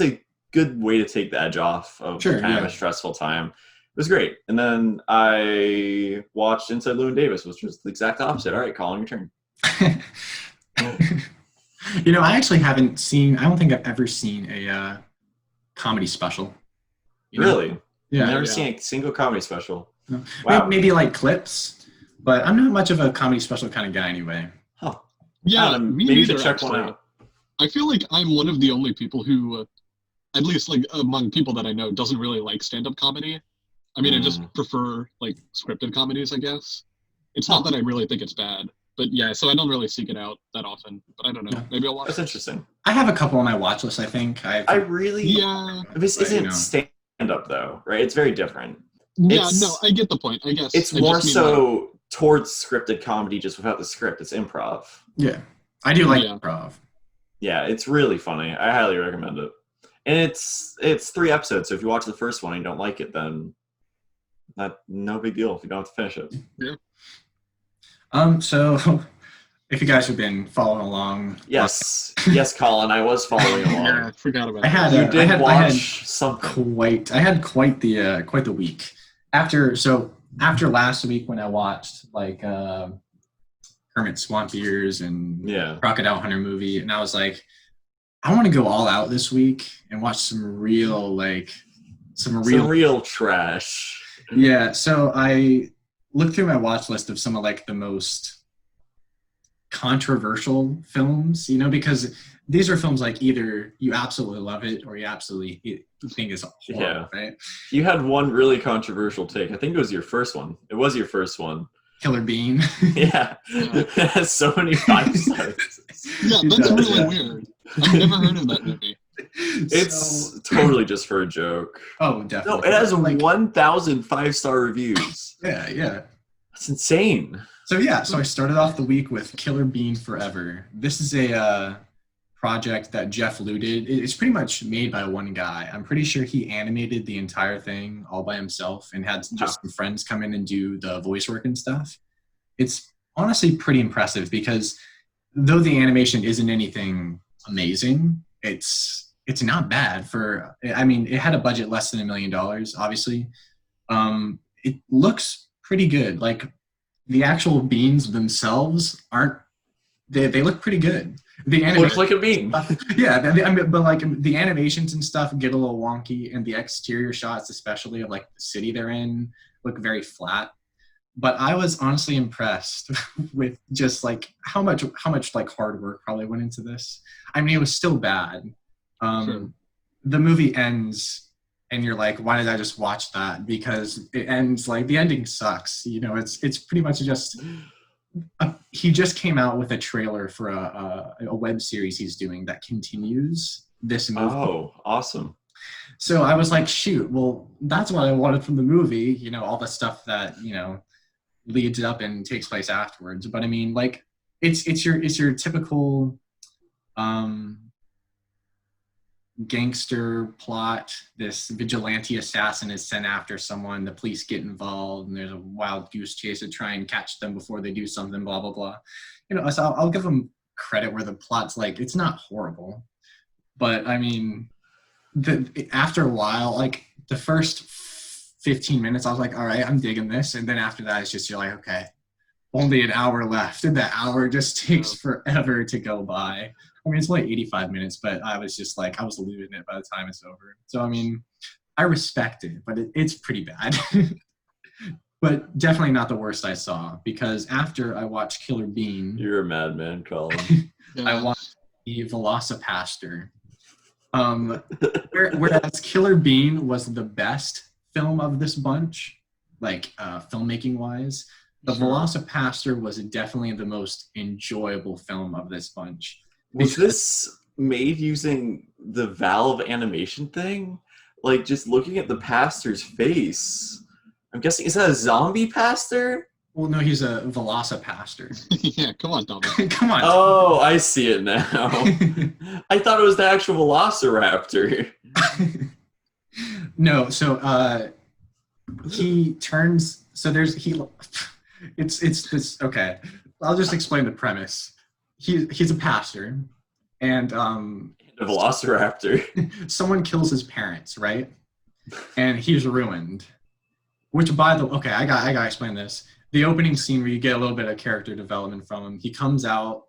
a good way to take the edge off of kind of a stressful time. It was great. And then I watched Inside Llewyn Davis, which was the exact opposite. All right, Collin, your turn. I actually haven't seen, I don't think I've ever seen a comedy special. Really? Yeah. I've never seen a single comedy special. No. Wow. Maybe like clips. But I'm not much of a comedy special kind of guy anyway. Huh. Yeah, maybe you should check one out. I feel like I'm one of the only people who, at least like among people that I know, doesn't really like stand-up comedy. I mean, I just prefer like scripted comedies, I guess. It's not that I really think it's bad, but yeah, so I don't really seek it out that often. But I don't know. Yeah. Maybe I'll watch That's it. interesting. I have a couple on my watch list, I think. I really... Yeah. This isn't stand-up, though, right? It's very different. Yeah, no, I get the point, I guess. It's more so towards scripted comedy, just without the script. It's improv. Yeah. I do like improv. Yeah, it's really funny. I highly recommend it. And it's 3 episodes, so if you watch the first one and you don't like it, then no big deal if you don't have to finish it. Yeah. So if you guys have been following along. Yes, Collin, I was following along. Yeah, I forgot about I had you I did had watch something. I had quite the week. After last week when I watched like Hermit Swamp Ears and Crocodile Hunter movie, and I was like, I want to go all out this week and watch some real trash. Yeah, so I looked through my watch list of some of like the most controversial films, because these are films like either you absolutely love it or you absolutely think it's horrible, right? You had one really controversial take. I think it was your first one. It was your first one. Killer Bean. Yeah. It has so many 5 stars. Yeah, that's really weird. I've never heard of that movie. It's totally just for a joke. Oh, definitely. No, it has 1,000 5-star reviews. Yeah. That's insane. So I started off the week with Killer Bean Forever. This is a project that Jeff Liu did. It's pretty much made by one guy. I'm pretty sure he animated the entire thing all by himself and had just some friends come in and do the voice work and stuff. It's honestly pretty impressive because though the animation isn't anything amazing, it's not bad for, I mean, it had a budget less than $1 million, obviously. It looks pretty good. Like the actual beans themselves they look pretty good. The animation looks like a bean. But like the animations and stuff get a little wonky, and the exterior shots, especially of like the city they're in, look very flat. But I was honestly impressed with just like how much like hard work probably went into this. I mean, it was still bad. Sure. the movie ends and you're like, why did I just watch that? Because it ends like the ending sucks. You know, it's pretty much just he just came out with a trailer for a web series he's doing that continues this movie. Oh, awesome. So I was like, shoot, well, that's what I wanted from the movie, you know, all the stuff that, you know, leads up and takes place afterwards. But I mean, like, it's your typical gangster plot. This vigilante assassin is sent after someone, the police get involved, and there's a wild goose chase to try and catch them before they do something, blah blah blah. You know, so I'll give them credit where the plot's like, it's not horrible, but I mean, after a while, like the first 15 minutes, I was like, all right, I'm digging this, and then after that, it's just, you're like, okay, only an hour left, and that hour just takes forever to go by. I mean, it's only 85 minutes, but I was just like, I was losing it by the time it's over. So, I mean, I respect it, but it's pretty bad. But definitely not the worst I saw, because after I watched Killer Bean, You're a madman, Collin. I watched the Velocipaster. Whereas Killer Bean was the best film of this bunch, like filmmaking wise, the Velocipaster was definitely the most enjoyable film of this bunch. Was this made using the Valve animation thing? Like, just looking at the pastor's face, I'm guessing, is that a zombie pastor? Well, no, he's a Velocipaster. Yeah, come on, Dominic. Come on. Oh, I see it now. I thought it was the actual Velociraptor. No, so he turns. So it's this. Okay, I'll just explain the premise. He's a pastor, and The Velociraptor. someone kills his parents, right? And he's ruined. Which, by the okay, I gotta explain this. The opening scene where you get a little bit of character development from him. He comes out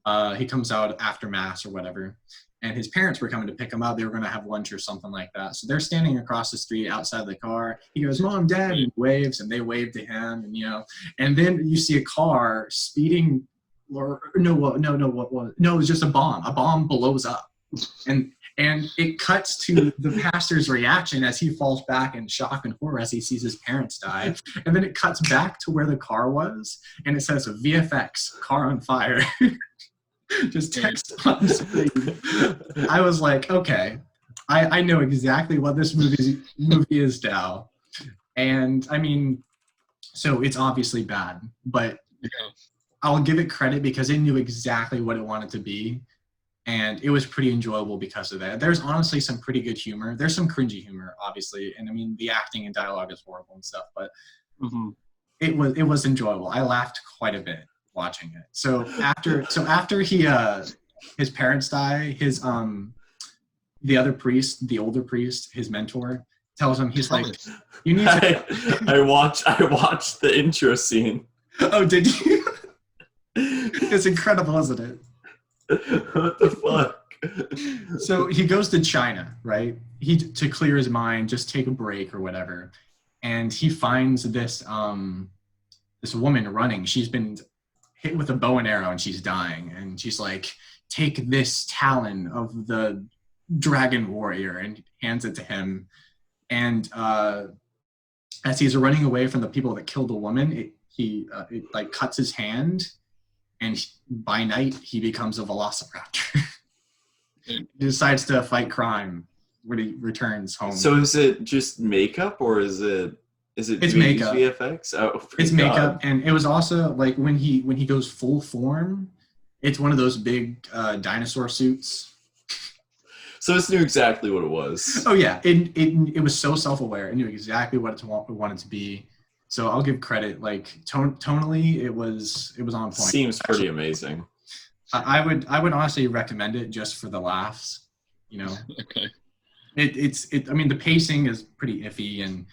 after mass or whatever, and his parents were coming to pick him up. They were going to have lunch or something like that. So they're standing across the street outside the car. He goes, "Mom, Dad," and he waves, and they wave to him, and and then you see a car speeding. Or no, it was just a bomb. A bomb blows up, and it cuts to the pastor's reaction as he falls back in shock and horror as he sees his parents die. And then it cuts back to where the car was, and it says VFX, car on fire. Just text on the screen. I was like, okay, I know exactly what this movie is now. And I mean, so it's obviously bad, but I'll give it credit because it knew exactly what it wanted to be. And it was pretty enjoyable because of that. There's honestly some pretty good humor. There's some cringy humor, obviously. And I mean, the acting and dialogue is horrible and stuff, but it was enjoyable. I laughed quite a bit watching it. So after his parents die, the other priest, the older priest, his mentor, tells him, he's like, you need to I watched the intro scene. Oh, did you? It's incredible, isn't it? What the fuck? So he goes to China, right? To clear his mind, just take a break or whatever. And he finds this woman running. She's been hit with a bow and arrow and she's dying. And she's like, take this talon of the dragon warrior, and hands it to him. And as he's running away from the people that killed the woman, it like cuts his hand. And by night, he becomes a Velociraptor. He decides to fight crime when he returns home. So is it just makeup, or is it It's makeup. VFX? Oh, it's makeup, and it was also like when he goes full form, it's one of those big dinosaur suits. So it knew exactly what it was. Oh yeah, it was so self-aware. It knew exactly what it wanted to be. So I'll give credit. Like tonally, it was on point. Seems pretty amazing. I would honestly recommend it just for the laughs. Okay. I mean, the pacing is pretty iffy and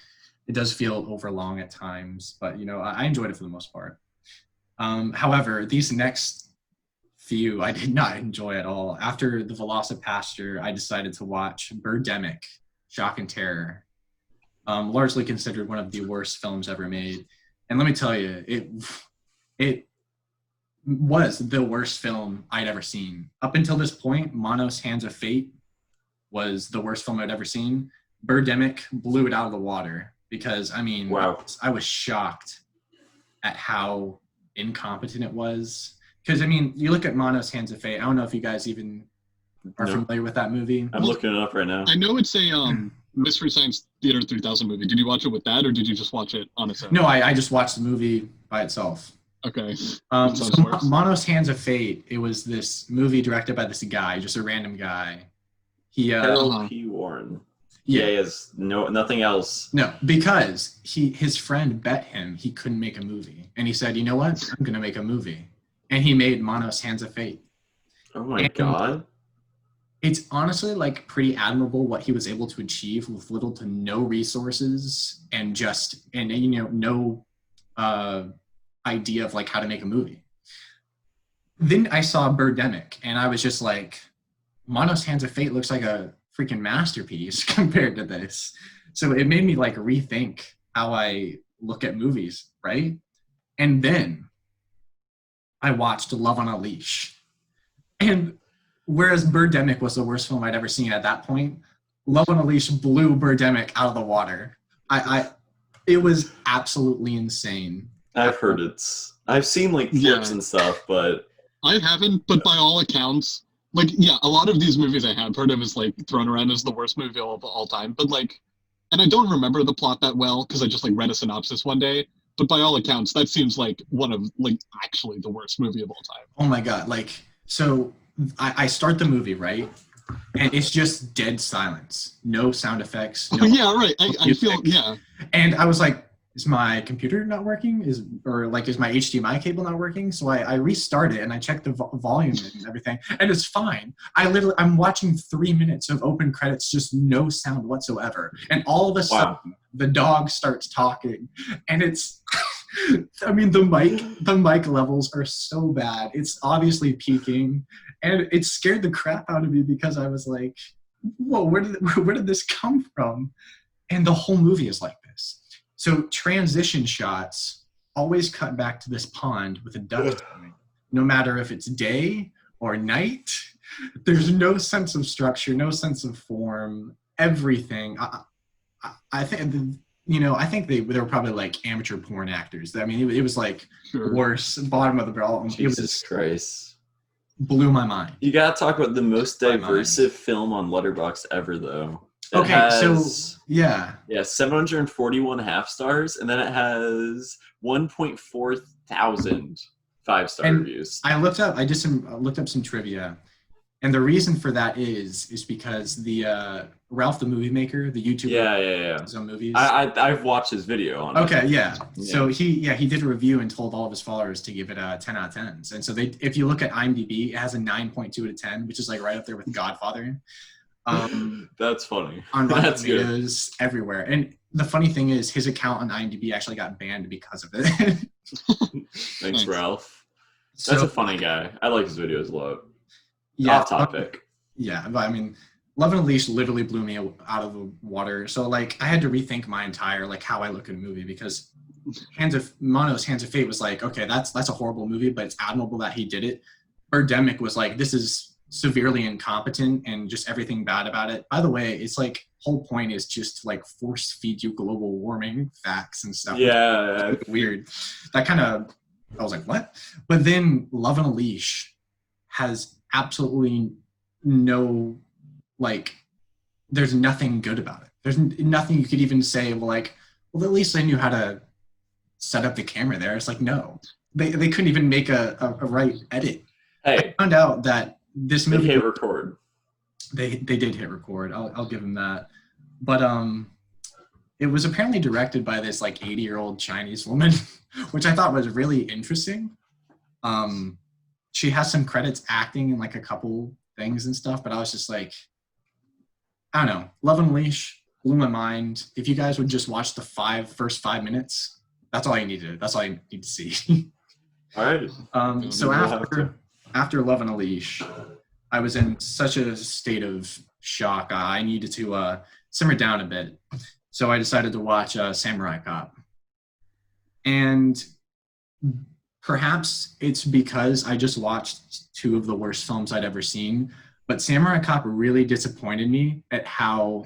it does feel overlong at times, but I enjoyed it for the most part. However, these next few I did not enjoy at all. After the Velocipaster, I decided to watch Birdemic, Shock and Terror. Largely considered one of the worst films ever made. And let me tell you, it was the worst film I'd ever seen. Up until this point, Mono's Hands of Fate was the worst film I'd ever seen, Birdemic blew it out of the water because, I mean, Wow. I was shocked at how incompetent it was. Because, I mean, you look at Manos Hands of Fate. I don't know if you guys even are familiar with that movie. I'm looking it up right now. I know it's a Mystery Science Theater 3000 movie. Did you watch it with that, or did you just watch it on its own? No, I just watched the movie by itself. Okay. So Manos Hands of Fate, it was this movie directed by this guy, just a random guy. He Harold P. Warren. Yeah, he has nothing else. No, because his friend bet him he couldn't make a movie. And he said, you know what? I'm going to make a movie. And he made Manos Hands of Fate. Oh my God. It's honestly like pretty admirable what he was able to achieve with little to no resources and no idea of like how to make a movie. Then I saw Birdemic and I was just like, Manos Hands of Fate looks like a freaking masterpiece compared to this. So it made me like rethink how I look at movies, right? And then I watched Love on a Leash. And whereas Birdemic was the worst film I'd ever seen at that point, Love on a Leash blew Birdemic out of the water. It was absolutely insane. I've heard I've seen like clips and stuff, but I haven't, but by all accounts, like, yeah, a lot of these movies I have heard of is like thrown around as the worst movie of all time, but like, and I don't remember the plot that well because I just like read a synopsis one day, but by all accounts, that seems like one of like actually the worst movie of all time. Oh my God. Like, so I start the movie, right? And it's just dead silence. No sound effects. No yeah, right. I feel, yeah. And I was like, is my computer not working? Is my HDMI cable not working? So I restart it and I check the volume and everything, and it's fine. I'm watching 3 minutes of open credits, just no sound whatsoever. And all of a sudden, the dog starts talking, and it's, I mean, the mic levels are so bad. It's obviously peaking, and it scared the crap out of me because I was like, whoa, where did this come from? And the whole movie is like this. So transition shots always cut back to this pond with a duck swimming. No matter if it's day or night, there's no sense of structure, no sense of form, everything. I think they were probably like amateur porn actors. I mean, it was like worse, bottom of the barrel. Jesus Christ. Blew my mind. You gotta talk about the most diverse film on Letterboxd ever, though. It has 741 half stars, and then it has 1.4 thousand 5-star reviews. I looked up some trivia, and the reason for that is because the Ralph the Movie Maker, the YouTuber, some movies. I've watched his video on it. Okay, yeah. So he did a review and told all of his followers to give it a 10 out of 10s. And so if you look at IMDb, it has a 9.2 out of 10, which is like right up there with Godfather. That's funny. On Rotten Tomatoes, everywhere. And the funny thing is, his account on IMDb actually got banned because of it. Thanks, Ralph. That's a funny guy. I like his videos a lot. Yeah, off topic. But I mean, Love on a Leash literally blew me out of the water. So like, I had to rethink my entire like how I look at a movie, because Manos Hands of Fate was like, okay, that's a horrible movie, but it's admirable that he did it. Birdemic was like, this is severely incompetent and just everything bad about it. By the way, it's like whole point is just to like force feed you global warming facts and stuff. Yeah. Weird. That kind of, I was like, what? But then Love on a Leash has absolutely no, like, there's nothing good about it. There's nothing you could even say, well, at least they knew how to set up the camera there. It's like, no, they couldn't even make a right edit. Hey, I found out that this movie, they hit record. They did hit record. I'll give them that. But it was apparently directed by this like 80-year-old Chinese woman, which I thought was really interesting. She has some credits acting in like a couple things and stuff, but I was just like, I don't know. Love and Leash blew my mind. If you guys would just watch the first 5 minutes, that's all you needed. That's all you need to see. All right. So after Love and a Leash, I was in such a state of shock. I needed to simmer down a bit. So I decided to watch Samurai Cop. And perhaps it's because I just watched two of the worst films I'd ever seen. but Samurai Cop really disappointed me at how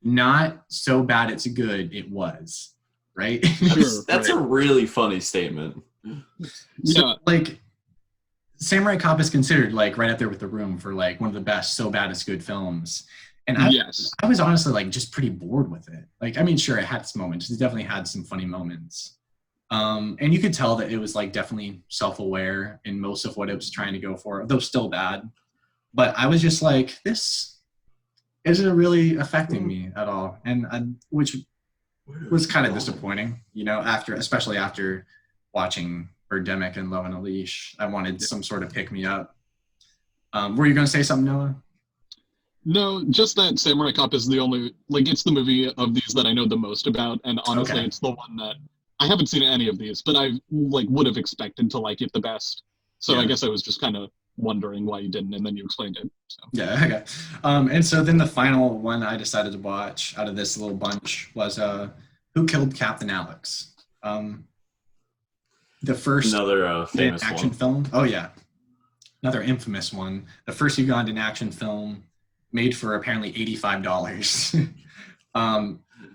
not so bad it's good it was, right? That's right. a really funny statement. So, Yeah. like, Samurai Cop is considered like right up there with The Room for like one of the best so bad it's good films. And Yes. I was honestly like just pretty bored with it. Like, I mean, sure, it had its moments. It definitely had some funny moments. And you could tell that it was like definitely self-aware in most of what it was trying to go for, though still bad. But I was just like, this isn't really affecting me at all. Which was kind of disappointing, you know, especially after watching Birdemic and Low on a Leash. I wanted some sort of pick me up. Were you going to say something, Noah? No, just that Samurai Cop is the only, like, it's the movie of these that I know the most about, and honestly, Okay. it's the one that I haven't seen any of these, but I like would have expected to like it the best. So Yeah. I guess I was just kind of wondering why you didn't, and then you explained it. So. Yeah, okay. And so then the final one I decided to watch out of this little bunch was Who Killed Captain Alex? The first Another famous action one. film. Oh yeah, another infamous one. The first Ugandan action film made for apparently $85.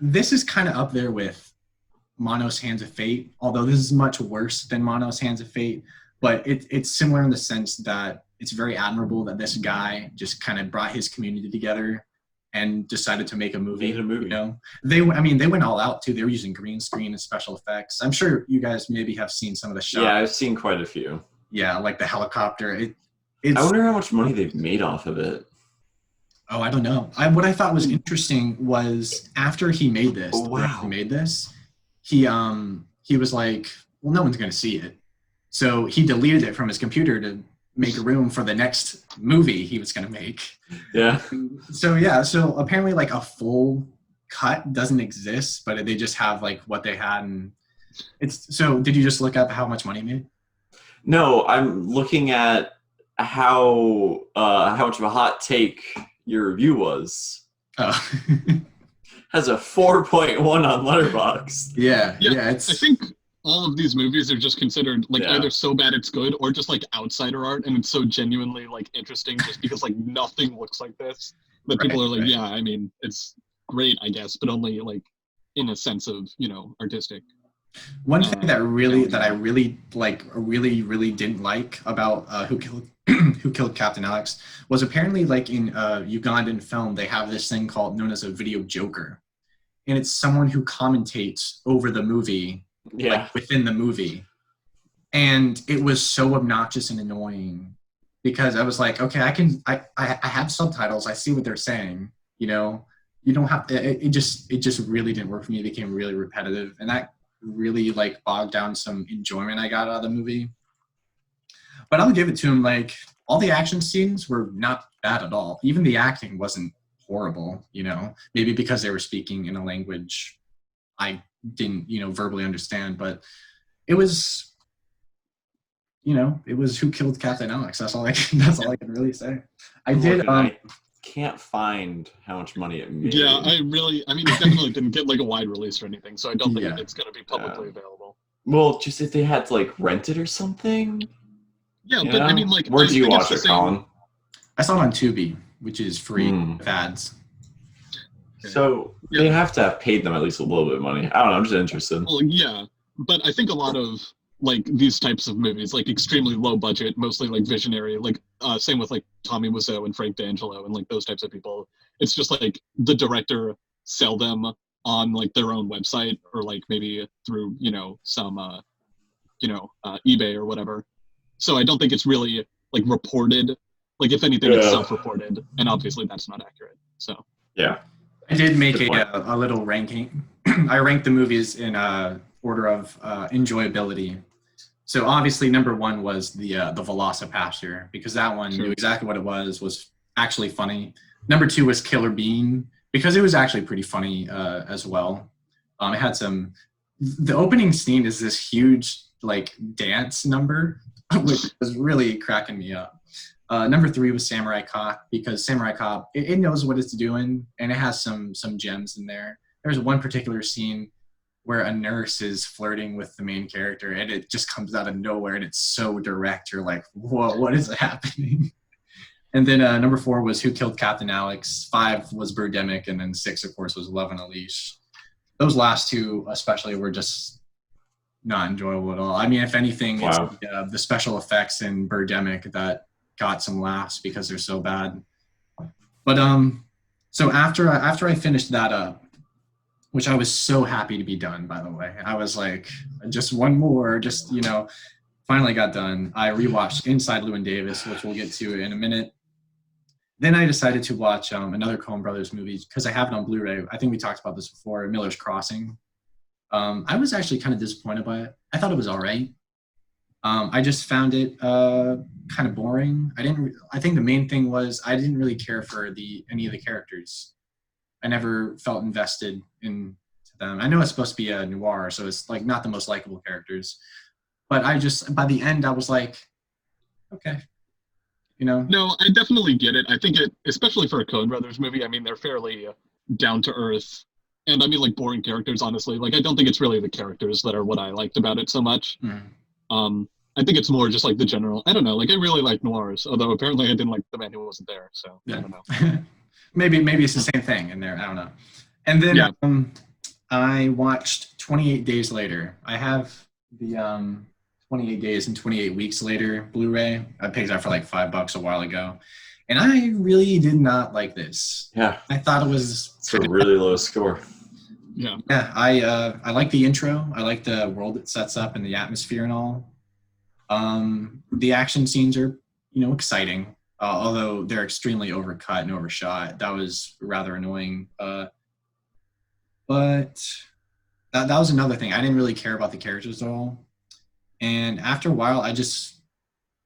This is kind of up there with Mono's Hands of Fate, although this is much worse than Mono's Hands of Fate. But it's similar in the sense that it's very admirable that this guy just kind of brought his community together and decided to make a movie. Made a movie. You know, they went all out too. They were using green screen and special effects. I'm sure you guys maybe have seen some of the shots. Yeah, I've seen quite a few. Yeah, like the helicopter. I wonder how much money they've made off of it. Oh, I don't know. What I thought was interesting was after he made this, he was like, well, no one's going to see it. So he deleted it from his computer to make room for the next movie he was going to make. Yeah. So apparently like a full cut doesn't exist, but they just have like what they had. And did you just look up how much money it made? No, I'm looking at how much of a hot take your review was. Oh. Has a 4.1 on Letterboxd. Yeah. I think all of these movies are just considered like either so bad it's good or just like outsider art, and it's so genuinely like interesting just because like nothing looks like this that people are like, yeah, I mean, it's great, I guess, but only like in a sense of, you know, artistic. One thing that I really didn't like about Who Killed Captain Alex was apparently like in Ugandan film they have this thing known as a video joker, and it's someone who commentates over the movie, like within the movie, and it was so obnoxious and annoying because I was like, okay, I have subtitles, I see what they're saying, you know, you don't have to, it just really didn't work for me. It became really repetitive, and that really like bogged down some enjoyment I got out of the movie. But I'll give it to him, like all the action scenes were not bad at all. Even the acting wasn't horrible, you know, maybe because they were speaking in a language I didn't, you know, verbally understand, but it was, you know, it was Who Killed Captain Alex. That's all I can really say. I can't find how much money it made. Yeah, I mean, it definitely didn't get like a wide release or anything, so I don't think it's going to be publicly available. Well, just if they had to like rent it or something. Yeah, but I mean, like, where do you watch it, Collin? I saw it on Tubi, which is free with ads. So they have to have paid them at least a little bit of money. I don't know. I'm just interested. Well, yeah, but I think a lot of like these types of movies, like extremely low budget, mostly like visionary, like same with like Tommy Wiseau and Frank D'Angelo and like those types of people. It's just like the director sell them on like their own website or like maybe through, you know, some eBay or whatever. So I don't think it's really like reported. Like if anything, it's self-reported, and obviously that's not accurate. So yeah, I did make a little ranking. I ranked the movies in order of enjoyability. So obviously number one was the Velocipaster, because that one knew exactly what it was actually funny. Number two was Killer Bean, because it was actually pretty funny as well. It had the opening scene is this huge like dance number, which was really cracking me up. Number three was Samurai Cop, because Samurai Cop, it knows what it's doing, and it has some gems in there. There's one particular scene where a nurse is flirting with the main character, and it just comes out of nowhere, and it's so direct. You're like, whoa, what is happening? And then number 4 was Who Killed Captain Alex. 5 was Birdemic, and then 6, of course, was Love on a Leash. Those last 2, especially, were just not enjoyable at all. I mean, if anything, Wow. it's the special effects in Birdemic that got some laughs because they're so bad. But so after I finished that up, which I was so happy to be done, by the way, I was like, just one more, just, you know, finally got done. I rewatched Inside Llewyn Davis, which we'll get to in a minute. Then I decided to watch another Coen Brothers movie because I have it on Blu-ray. I think we talked about this before, Miller's Crossing. I was actually kind of disappointed by it. I thought it was all right. I just found it kind of boring. I think the main thing was I didn't really care for any of the characters. I never felt invested into them. I know it's supposed to be a noir, so it's like not the most likable characters. But by the end, I was like, okay, you know? No, I definitely get it. I think especially for a Coen Brothers movie, I mean, they're fairly down to earth. And I mean, like, boring characters, honestly. Like, I don't think it's really the characters that are what I liked about it so much. I think it's more just like the general, I don't know, like I really like noirs, although apparently I didn't like The Man Who Wasn't There, so yeah. I don't know. maybe it's the same thing in there, I don't know. And then I watched 28 Days Later. I have the 28 Days and 28 Weeks Later Blu-ray. I picked it up for like $5 a while ago. And I really did not like this. Yeah. I thought it was... It's a really low score. Yeah. Yeah, I like the intro. I like the world it sets up and the atmosphere and all. The action scenes are, you know, exciting, although they're extremely overcut and overshot. That was rather annoying. But that was another thing. I didn't really care about the characters at all. And after a while, I just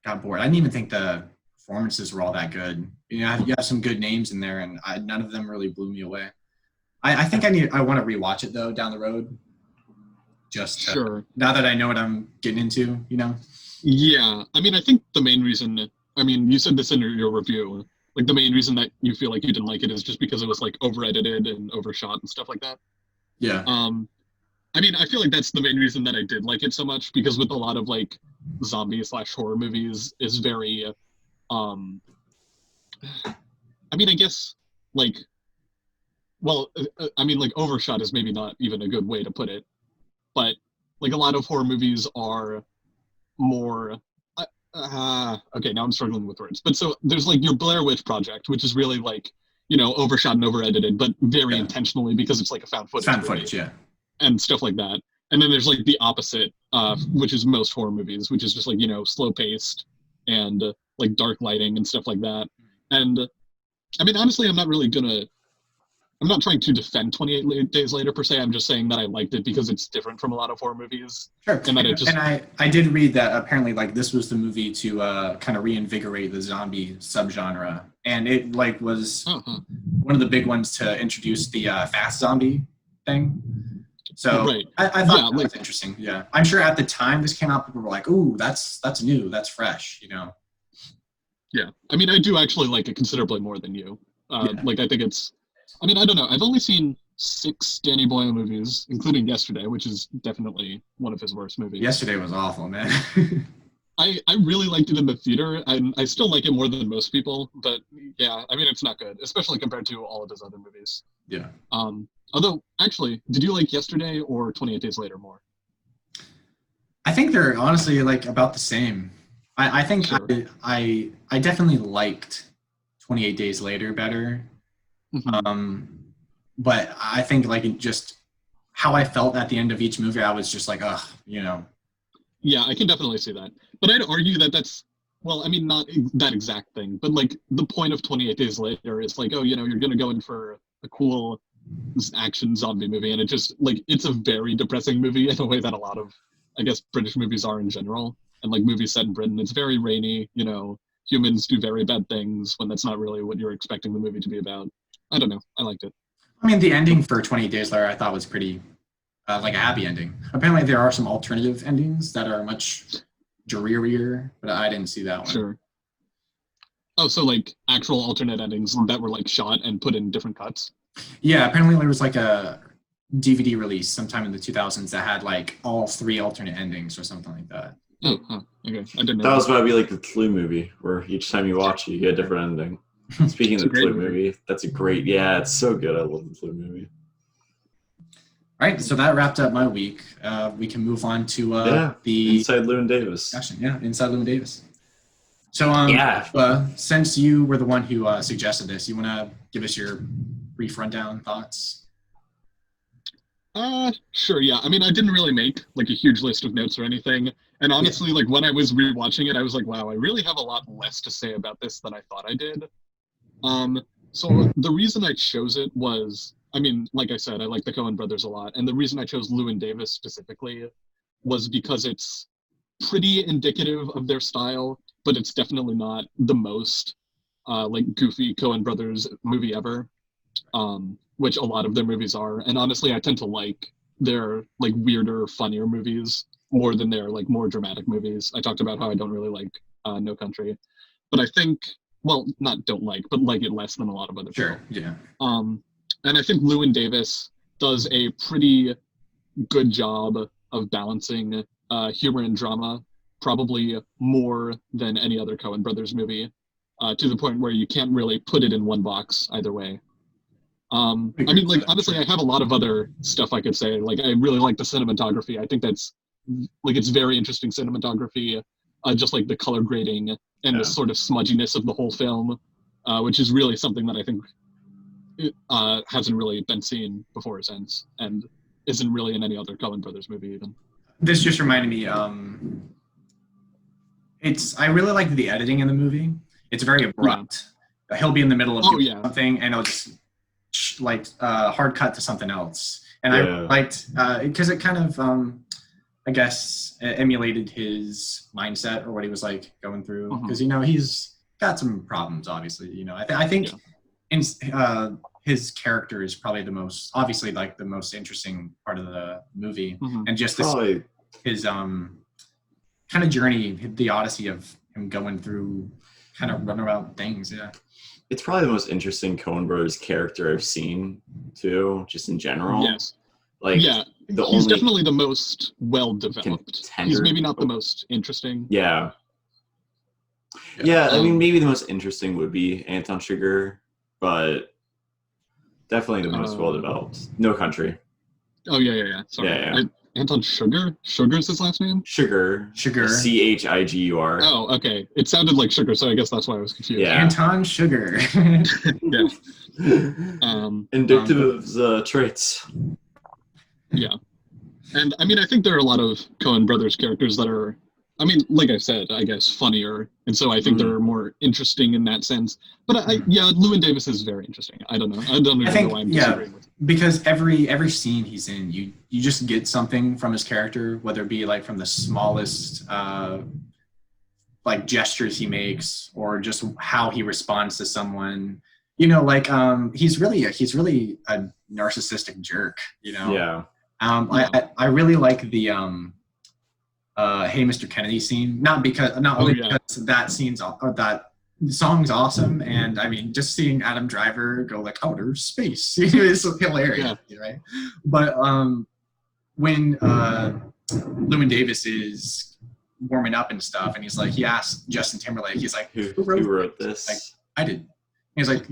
got bored. I didn't even think the performances were all that good. You know, you have some good names in there, and none of them really blew me away. I think I want to rewatch it, though, down the road. Just sure. Now that I know what I'm getting into, you know? Yeah. I mean, I think the main reason, I mean, you said this in your review, like the main reason that you feel like you didn't like it is just because it was like over-edited and overshot and stuff like that. Yeah. I mean, I feel like that's the main reason that I did like it so much, because with a lot of like zombie/horror movies is very, I mean, I guess like, well, I mean, like overshot is maybe not even a good way to put it, but like a lot of horror movies are more, okay, now I'm struggling with words, but so there's like your Blair Witch Project, which is really like, you know, overshot and over-edited, but very intentionally because it's like a found footage. Yeah. And stuff like that. And then there's like the opposite, which is most horror movies, which is just like, you know, slow-paced and like dark lighting and stuff like that. And I mean, honestly, I'm not trying to defend 28 Days Later per se. I'm just saying that I liked it because it's different from a lot of horror movies. Sure. And that it just... And I did read that apparently like this was the movie to kind of reinvigorate the zombie subgenre. And it like was one of the big ones to introduce the fast zombie thing. So right. I thought that was interesting. Yeah. I'm sure at the time this came out, people were like, ooh, that's new. That's fresh, you know? Yeah. I mean, I do actually like it considerably more than you. Like, I think it's, I mean, I don't know. I've only seen 6 Danny Boyle movies, including Yesterday, which is definitely one of his worst movies. Yesterday was awful, man. I really liked it in the theater, and I still like it more than most people, but yeah, I mean, it's not good, especially compared to all of his other movies. Yeah. Although, actually, did you like Yesterday or 28 Days Later more? I think they're honestly like about the same. I think sure. I definitely liked 28 Days Later better. Mm-hmm. But I think like just how I felt at the end of each movie, I was just like, ugh, you know. Yeah, I can definitely see that. But I'd argue that that's, well, I mean, not that exact thing, but like the point of 28 Days Later is like, oh, you know, you're going to go in for a cool action zombie movie, and it just like it's a very depressing movie in a way that a lot of, I guess, British movies are in general, and like movies set in Britain, it's very rainy, you know, humans do very bad things when that's not really what you're expecting the movie to be about. I don't know, I liked it. I mean, the ending for 28 Days Later I thought was pretty like a happy ending. Apparently there are some alternative endings that are much drearier, but I didn't see that one. Sure. Oh, so like actual alternate endings that were like shot and put in different cuts? Yeah, apparently there was like a DVD release sometime in the 2000s that had like all 3 alternate endings or something like that. Oh, huh. Okay. I didn't know. That was about to be like the Clue movie, where each time you watch it, you get a different ending. Speaking of the Clue movie, that's a great. Yeah, it's so good. I love the Clue movie. All right, so that wrapped up my week. We can move on to the Inside Llewyn Davis. discussion. Yeah, Inside Llewyn Davis. So, since you were the one who suggested this, you want to give us your brief rundown thoughts? Sure, yeah. I mean, I didn't really make like a huge list of notes or anything. And honestly, like when I was rewatching it, I was like, wow, I really have a lot less to say about this than I thought I did. So the reason I chose it was, I mean, like I said, I like the Coen brothers a lot. And the reason I chose Llewyn Davis specifically was because it's pretty indicative of their style, but it's definitely not the most like goofy Coen brothers movie ever. Which a lot of their movies are. And honestly, I tend to like their like weirder, funnier movies more than their like more dramatic movies. I talked about how I don't really like No Country, but I think, well, not don't like, but like it less than a lot of other people. Sure, yeah. And I think Llewyn Davis does a pretty good job of balancing humor and drama, probably more than any other Coen brothers movie, to the point where you can't really put it in one box either way. I mean, like, honestly, I have a lot of other stuff I could say. Like, I really like the cinematography. I think that's, like, it's very interesting cinematography, just like the color grading and the sort of smudginess of the whole film, which is really something that I think hasn't really been seen before or since, and isn't really in any other Coen Brothers movie even. This just reminded me, I really like the editing in the movie. It's very abrupt. Yeah. He'll be in the middle of doing something, and it'll just hard cut to something else. And I liked because it kind of I guess emulated his mindset or what he was like going through, because he's got some problems, obviously. I think his character is probably the most obviously like the most interesting part of the movie, and just his kind of journey, the odyssey of him going through kind of runaround things. It's probably the most interesting Coen Brothers character I've seen, too, just in general. Yes. Like, he's definitely the most well-developed. He's maybe not the most interesting. Yeah. I mean, maybe the most interesting would be Anton Chigurh, but definitely the most well-developed. No Country. Oh, yeah. Sorry. Yeah. Anton Chigurh? Sugar's his last name? Chigurh. Chigur. Oh, okay. It sounded like sugar, so I guess that's why I was confused. Yeah. Anton Chigurh. Indicative of traits. Yeah. And I mean, I think there are a lot of Coen Brothers characters that are, I mean, like I said, I guess funnier. And so I think they're more interesting in that sense. But Llewyn Davis is very interesting. I don't know. I don't even know why I'm disagreeing with him. Because every scene he's in, you just get something from his character, whether it be like from the smallest like gestures he makes, or just how he responds to someone. He's really a narcissistic jerk. Yeah. I really like the Hey Mr. Kennedy scene, not only because that song's awesome, and I mean just seeing Adam Driver go like outer space is hilarious, right? But when Llewyn Davis is warming up and stuff, and he asked Justin Timberlake, he's like, who wrote this? Like, I did. He's like,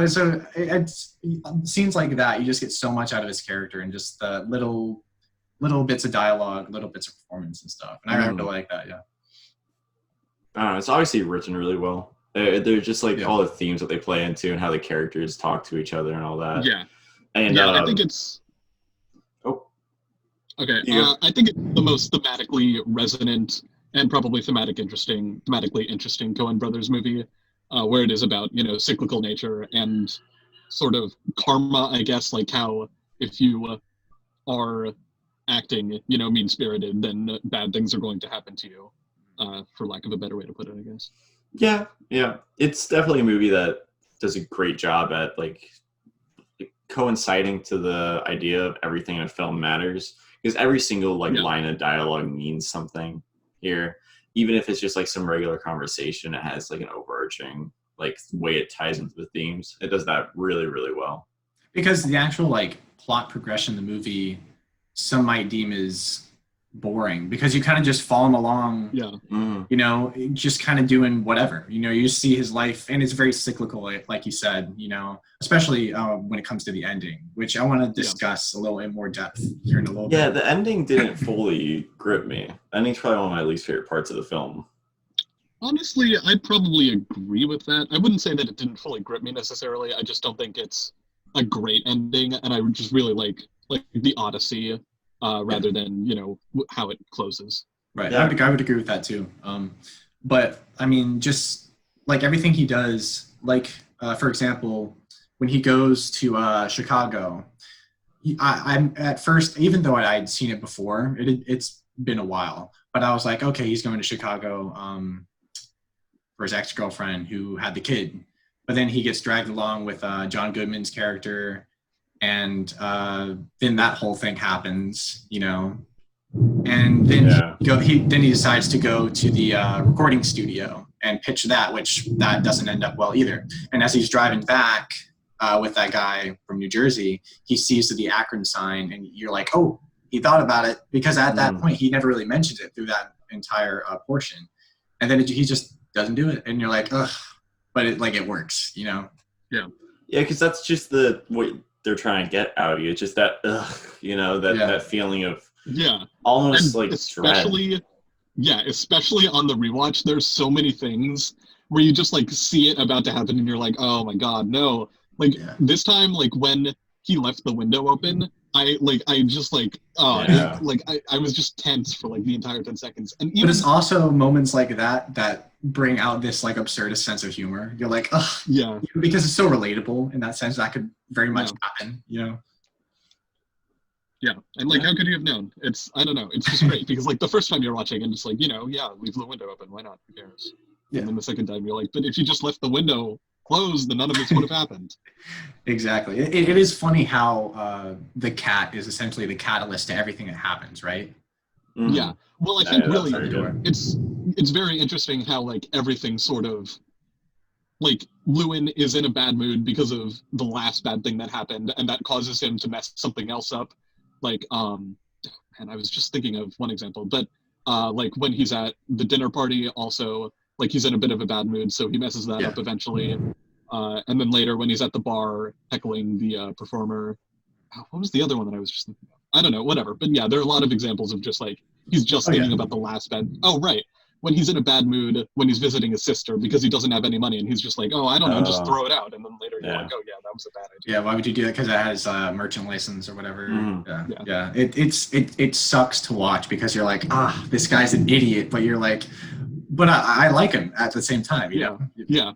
so it's scenes like that, you just get so much out of his character, and just the little bits of dialogue, little bits of performance and stuff. And I really like that, it's obviously written really well. They're just like all the themes that they play into and how the characters talk to each other and all that. Yeah. And I think it's... Oh. Okay. Yeah. I think it's the most thematically resonant and probably thematically interesting Coen Brothers movie, where it is about, cyclical nature and sort of karma, I guess, like how if you are acting, mean-spirited, then bad things are going to happen to you, for lack of a better way to put it, I guess. Yeah. It's definitely a movie that does a great job at, like coinciding to the idea of everything in a film matters, because every single line of dialogue means something here, even if it's just like some regular conversation. It has like an overarching way it ties into the themes. It does that really, really well, because the actual plot progression of the movie, some might deem as boring because you kind of just follow him along. Yeah. You know, just kind of doing whatever. You know, you just see his life, and it's very cyclical, like you said. You know, especially when it comes to the ending, which I want to discuss a little in more depth here in a little bit. Yeah, the ending didn't fully grip me. Ending's probably one of my least favorite parts of the film. Honestly, I'd probably agree with that. I wouldn't say that it didn't fully grip me necessarily. I just don't think it's a great ending, and I just really like the Odyssey rather than, you know, how it closes. Right. Yeah. I would agree with that too. But I mean, just like everything he does, like for example, when he goes to Chicago, I'm at first, even though I'd seen it before, it's been a while, but I was like, okay, he's going to Chicago for his ex-girlfriend who had the kid. But then he gets dragged along with John Goodman's character, and then that whole thing happens, you know. And then he decides to go to the recording studio and pitch that, which that doesn't end up well either. And as he's driving back with that guy from New Jersey, he sees the Akron sign, and you're like, oh, he thought about it, because at that point he never really mentioned it through that entire portion. And then he just doesn't do it, and you're like, ugh. But it works, you know. Yeah, because that's just what they're trying to get out of you. It's just that, you know, that feeling of almost and like especially dread. Especially on the rewatch, there's so many things where you just like see it about to happen, and you're like, oh my god, no. Like this time, like when he left the window open, I was just tense for like the entire 10 seconds. And even, but it's also moments like that bring out this like absurdist sense of humor. You're like, ugh, because it's so relatable in that sense. That could very much happen, you know. Yeah, and like, how could you have known? I don't know. It's just great because like the first time you're watching, and it's like, you know, leave the window open. Why not? Who cares? Yeah. And then the second time, you're like, but if you just left the window closed, then none of this would have happened. Exactly. It is funny how the cat is essentially the catalyst to everything that happens, right? Mm-hmm. Yeah. Well, I think really it's very interesting how like everything sort of like Llewyn is in a bad mood because of the last bad thing that happened, and that causes him to mess something else up. Like, and I was just thinking of one example, but like when he's at the dinner party, also like he's in a bit of a bad mood, so he messes that up eventually. And then later when he's at the bar heckling the performer, what was the other one that I was just thinking of? I don't know, whatever. But yeah, there are a lot of examples of just like he's just thinking about the last bad. Oh, right. When he's in a bad mood, when he's visiting his sister because he doesn't have any money, and he's just like, oh, I don't know, just throw it out. And then later you're like, oh yeah, that was a bad idea. Yeah, why would you do that? Because it has merchant license or whatever. Yeah. It sucks to watch because you're like, this guy's an idiot, but you're like, but I like him at the same time. You know? Yeah.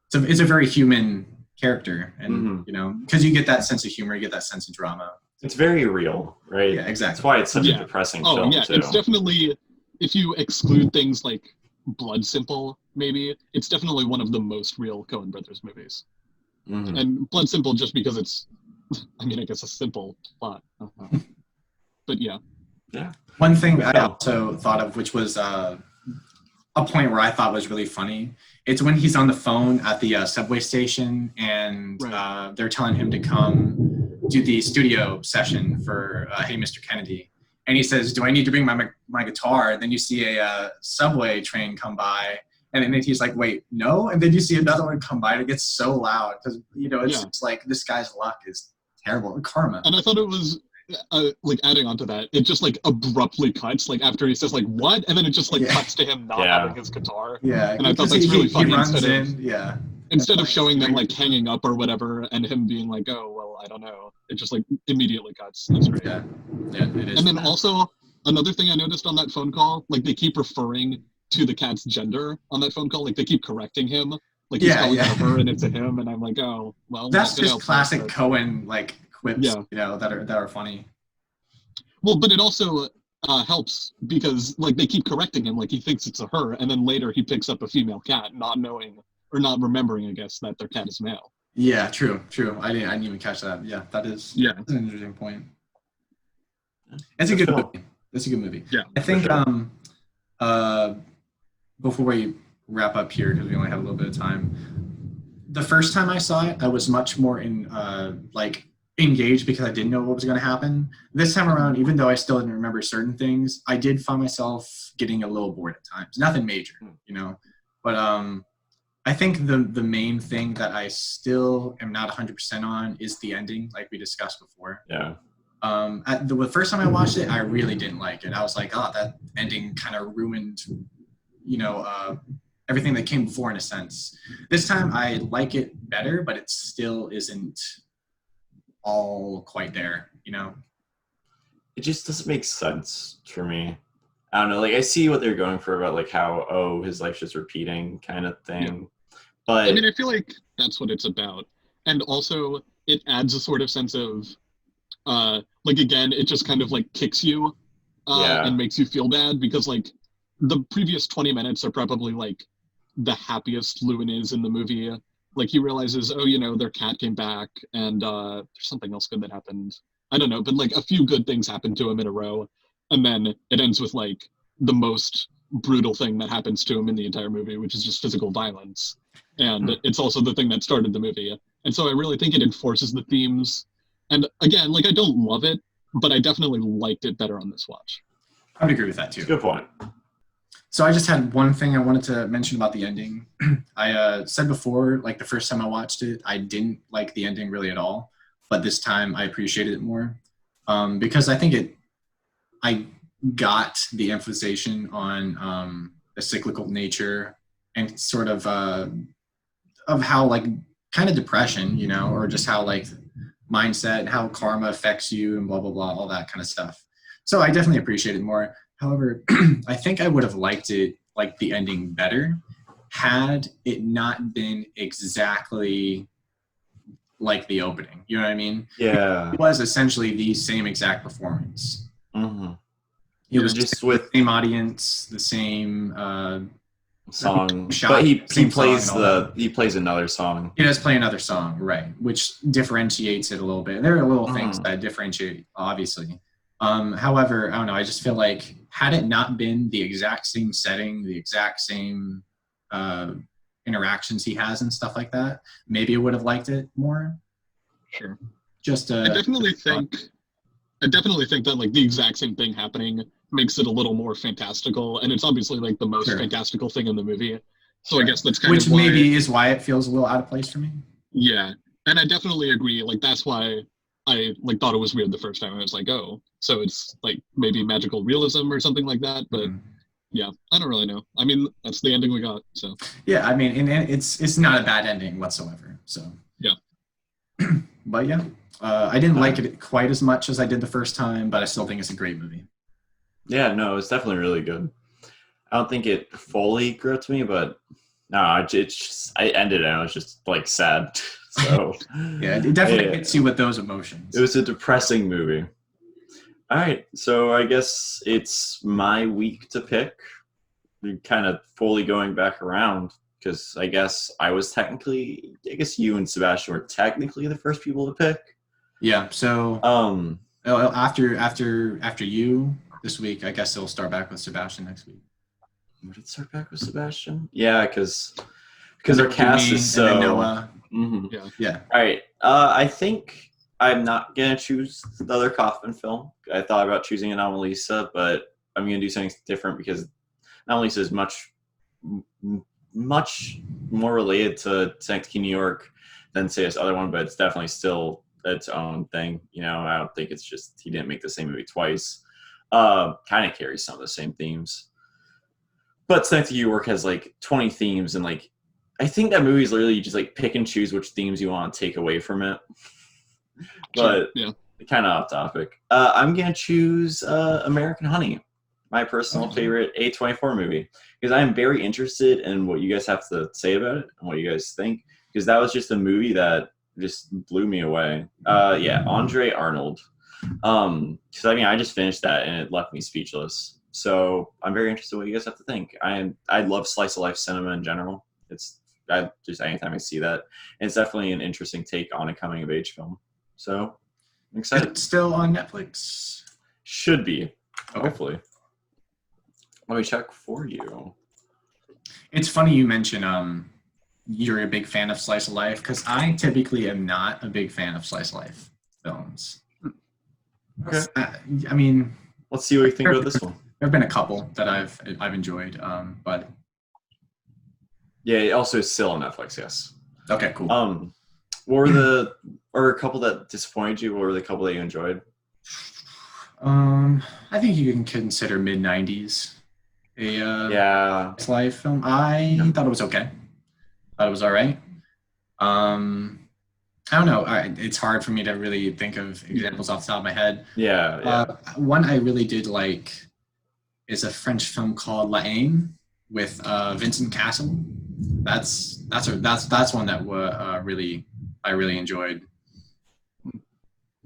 So it's a very human character, and you know, because you get that sense of humor, you get that sense of drama. It's very real, right? Yeah, exactly. That's why it's such a depressing film. Yeah, it's definitely, if you exclude things like Blood Simple, maybe, it's definitely one of the most real Coen Brothers movies. Mm-hmm. And Blood Simple just because it's, I mean, I guess a simple plot. But yeah. One thing I also thought of, which was a point where I thought was really funny, it's when he's on the phone at the subway station, and they're telling him to come do the studio session for Hey Mr. Kennedy. And he says, do I need to bring my guitar? And then you see a subway train come by, and then he's like, wait, no? And then you see another one come by, and it gets so loud because, you know, it's just like this guy's luck is terrible. Karma. And I thought it was, like, adding on to that, it just, like, abruptly cuts, like, after he says, like, what? And then it just, like, cuts to him not having his guitar. Yeah. And I thought that's really funny. He runs in, Instead of showing them, like, hanging up or whatever, and him being like, oh, well, I don't know. It just, like, immediately cuts. That's great. Yeah, it is. And then also, another thing I noticed on that phone call, like, they keep referring to the cat's gender on that phone call. Like, they keep correcting him. Like, he's calling it a her and it's a him, and I'm like, oh, well. That's just classic Coen, like, quips, you know, that are funny. Well, but it also helps because, like, they keep correcting him. Like, he thinks it's a her, and then later he picks up a female cat, not knowing, or not remembering, I guess, that their cat is male. Yeah, true. I didn't even catch that. Yeah, that's an interesting point. It's a good movie. Yeah, I think before we wrap up here, because we only have a little bit of time, the first time I saw it, I was much more in like engaged because I didn't know what was going to happen. This time around, even though I still didn't remember certain things, I did find myself getting a little bored at times. Nothing major, but I think the main thing that I still am not 100% on is the ending, like we discussed before. Yeah. The first time I watched it, I really didn't like it. I was like, oh, that ending kind of ruined, everything that came before in a sense. This time I like it better, but it still isn't all quite there, It just doesn't make sense for me. I don't know, like I see what they're going for about like how his life's just repeating kind of thing. Yeah. But I mean, I feel like that's what it's about. And also it adds a sort of sense of like again, it just kind of like kicks you and makes you feel bad because like the previous 20 minutes are probably like the happiest Llewyn is in the movie. Like he realizes, their cat came back and there's something else good that happened. I don't know, but like a few good things happened to him in a row. And then it ends with like the most brutal thing that happens to him in the entire movie, which is just physical violence. And it's also the thing that started the movie. And so I really think it enforces the themes. And again, like I don't love it, but I definitely liked it better on this watch. I would agree with that too. Good point. So I just had one thing I wanted to mention about the ending. I said before, like the first time I watched it, I didn't like the ending really at all. But this time I appreciated it more because I think I got the emphasization on the cyclical nature and sort of how like kind of depression, or just how like mindset and how karma affects you and blah, blah, blah, all that kind of stuff. So I definitely appreciate it more. However, I think I would have liked it, like the ending better, had it not been exactly like the opening. You know what I mean? Yeah. It was essentially the same exact performance. Mm-hmm. It was just with the same audience, the same song, shot, but he plays he plays another song. He does play another song, right? Which differentiates it a little bit. There are little things that differentiate, obviously. However, I don't know. I just feel like had it not been the exact same setting, the exact same interactions he has and stuff like that, maybe I would have liked it more. Sure. Just I definitely think that like the exact same thing happening makes it a little more fantastical, and it's obviously like the most fantastical thing in the movie. So I guess that's kind of why, maybe is why it feels a little out of place for me. Yeah, and I definitely agree. Like that's why I like thought it was weird the first time. I was like, oh, so it's like maybe magical realism or something like that. But yeah, I don't really know. I mean, that's the ending we got. So yeah, I mean, and it's not a bad ending whatsoever. So yeah, but yeah, I didn't like it quite as much as I did the first time, but I still think it's a great movie. Yeah, no, it's definitely really good. I don't think it fully grew to me, but no, I ended it and I was just like sad. So yeah, it definitely hits you with those emotions. It was a depressing movie. All right, so I guess it's my week to pick. We're kind of fully going back around because I guess you and Sebastian were technically the first people to pick. Yeah. So after you this week, I guess it'll start back with Sebastian next week. Would it start back with Sebastian? Yeah, because our cast is so. Noah. Mm-hmm. Yeah. All right. I think I'm not gonna choose the other Kaufman film. I thought about choosing Anomalisa, but I'm gonna do something different because Anomalisa is much more related to Synecdoche, New York than say this other one, but it's definitely still its own thing. I don't think it's just he didn't make the same movie twice. Kind of carries some of the same themes. But Synecdoche, New York has like 20 themes, and like I think that movie is literally you just like pick and choose which themes you want to take away from it. But yeah, kind of off topic. I'm gonna choose American Honey, my personal favorite A24 movie, because I'm very interested in what you guys have to say about it and what you guys think, because that was just a movie that just blew me away. Andre Arnold. Because I mean, I just finished that and it left me speechless. So I'm very interested in what you guys have to think. I love slice of life cinema in general. Just anytime I see that, and it's definitely an interesting take on a coming of age film. So I'm excited. It's still on Netflix. Should be, hopefully. Let me check for you. It's funny you mention you're a big fan of slice of life, because I typically am not a big fan of slice of life. films. Okay. I mean, Let's see what you think about this one. there have been a couple that I've enjoyed, but Yeah, it also is still on Netflix. Yes. okay, cool. What were a couple that disappointed you? What were the couple that you enjoyed? I think you can consider mid '90s Yeah. life film. I thought it was okay. Thought it was all right. I don't know. It's hard for me to really think of examples off the top of my head. Yeah. One I really did like is a French film called La Haine with Vincent Cassel. That's one that I really enjoyed.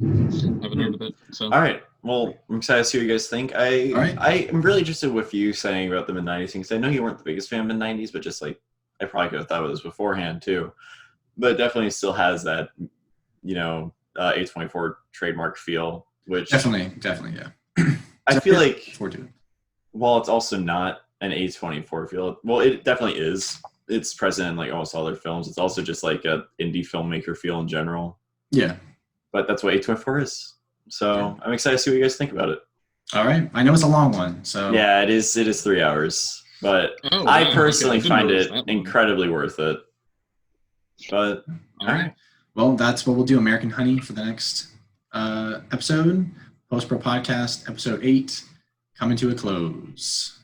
Haven't heard of it. So. All right. Well, I'm excited to see what you guys think. I am really interested with you saying about the mid '90s things. I know you weren't the biggest fan of mid '90s, but just like I probably could have thought of this beforehand too. But it definitely still has that, A24 trademark feel, which Definitely, yeah. I feel like forward to it. while it's also not an A24 feel, well, it definitely is. It's present in like almost all their films. It's also just like a indie filmmaker feel in general. Yeah. But that's what A24 is. So I'm excited to see what you guys think about it. All right. I know it's a long one, so Yeah, it is 3 hours. But I personally find it incredibly worth it. But all right. Well, that's what we'll do. American Honey for the next episode. Post Pro Podcast, episode 8, coming to a close.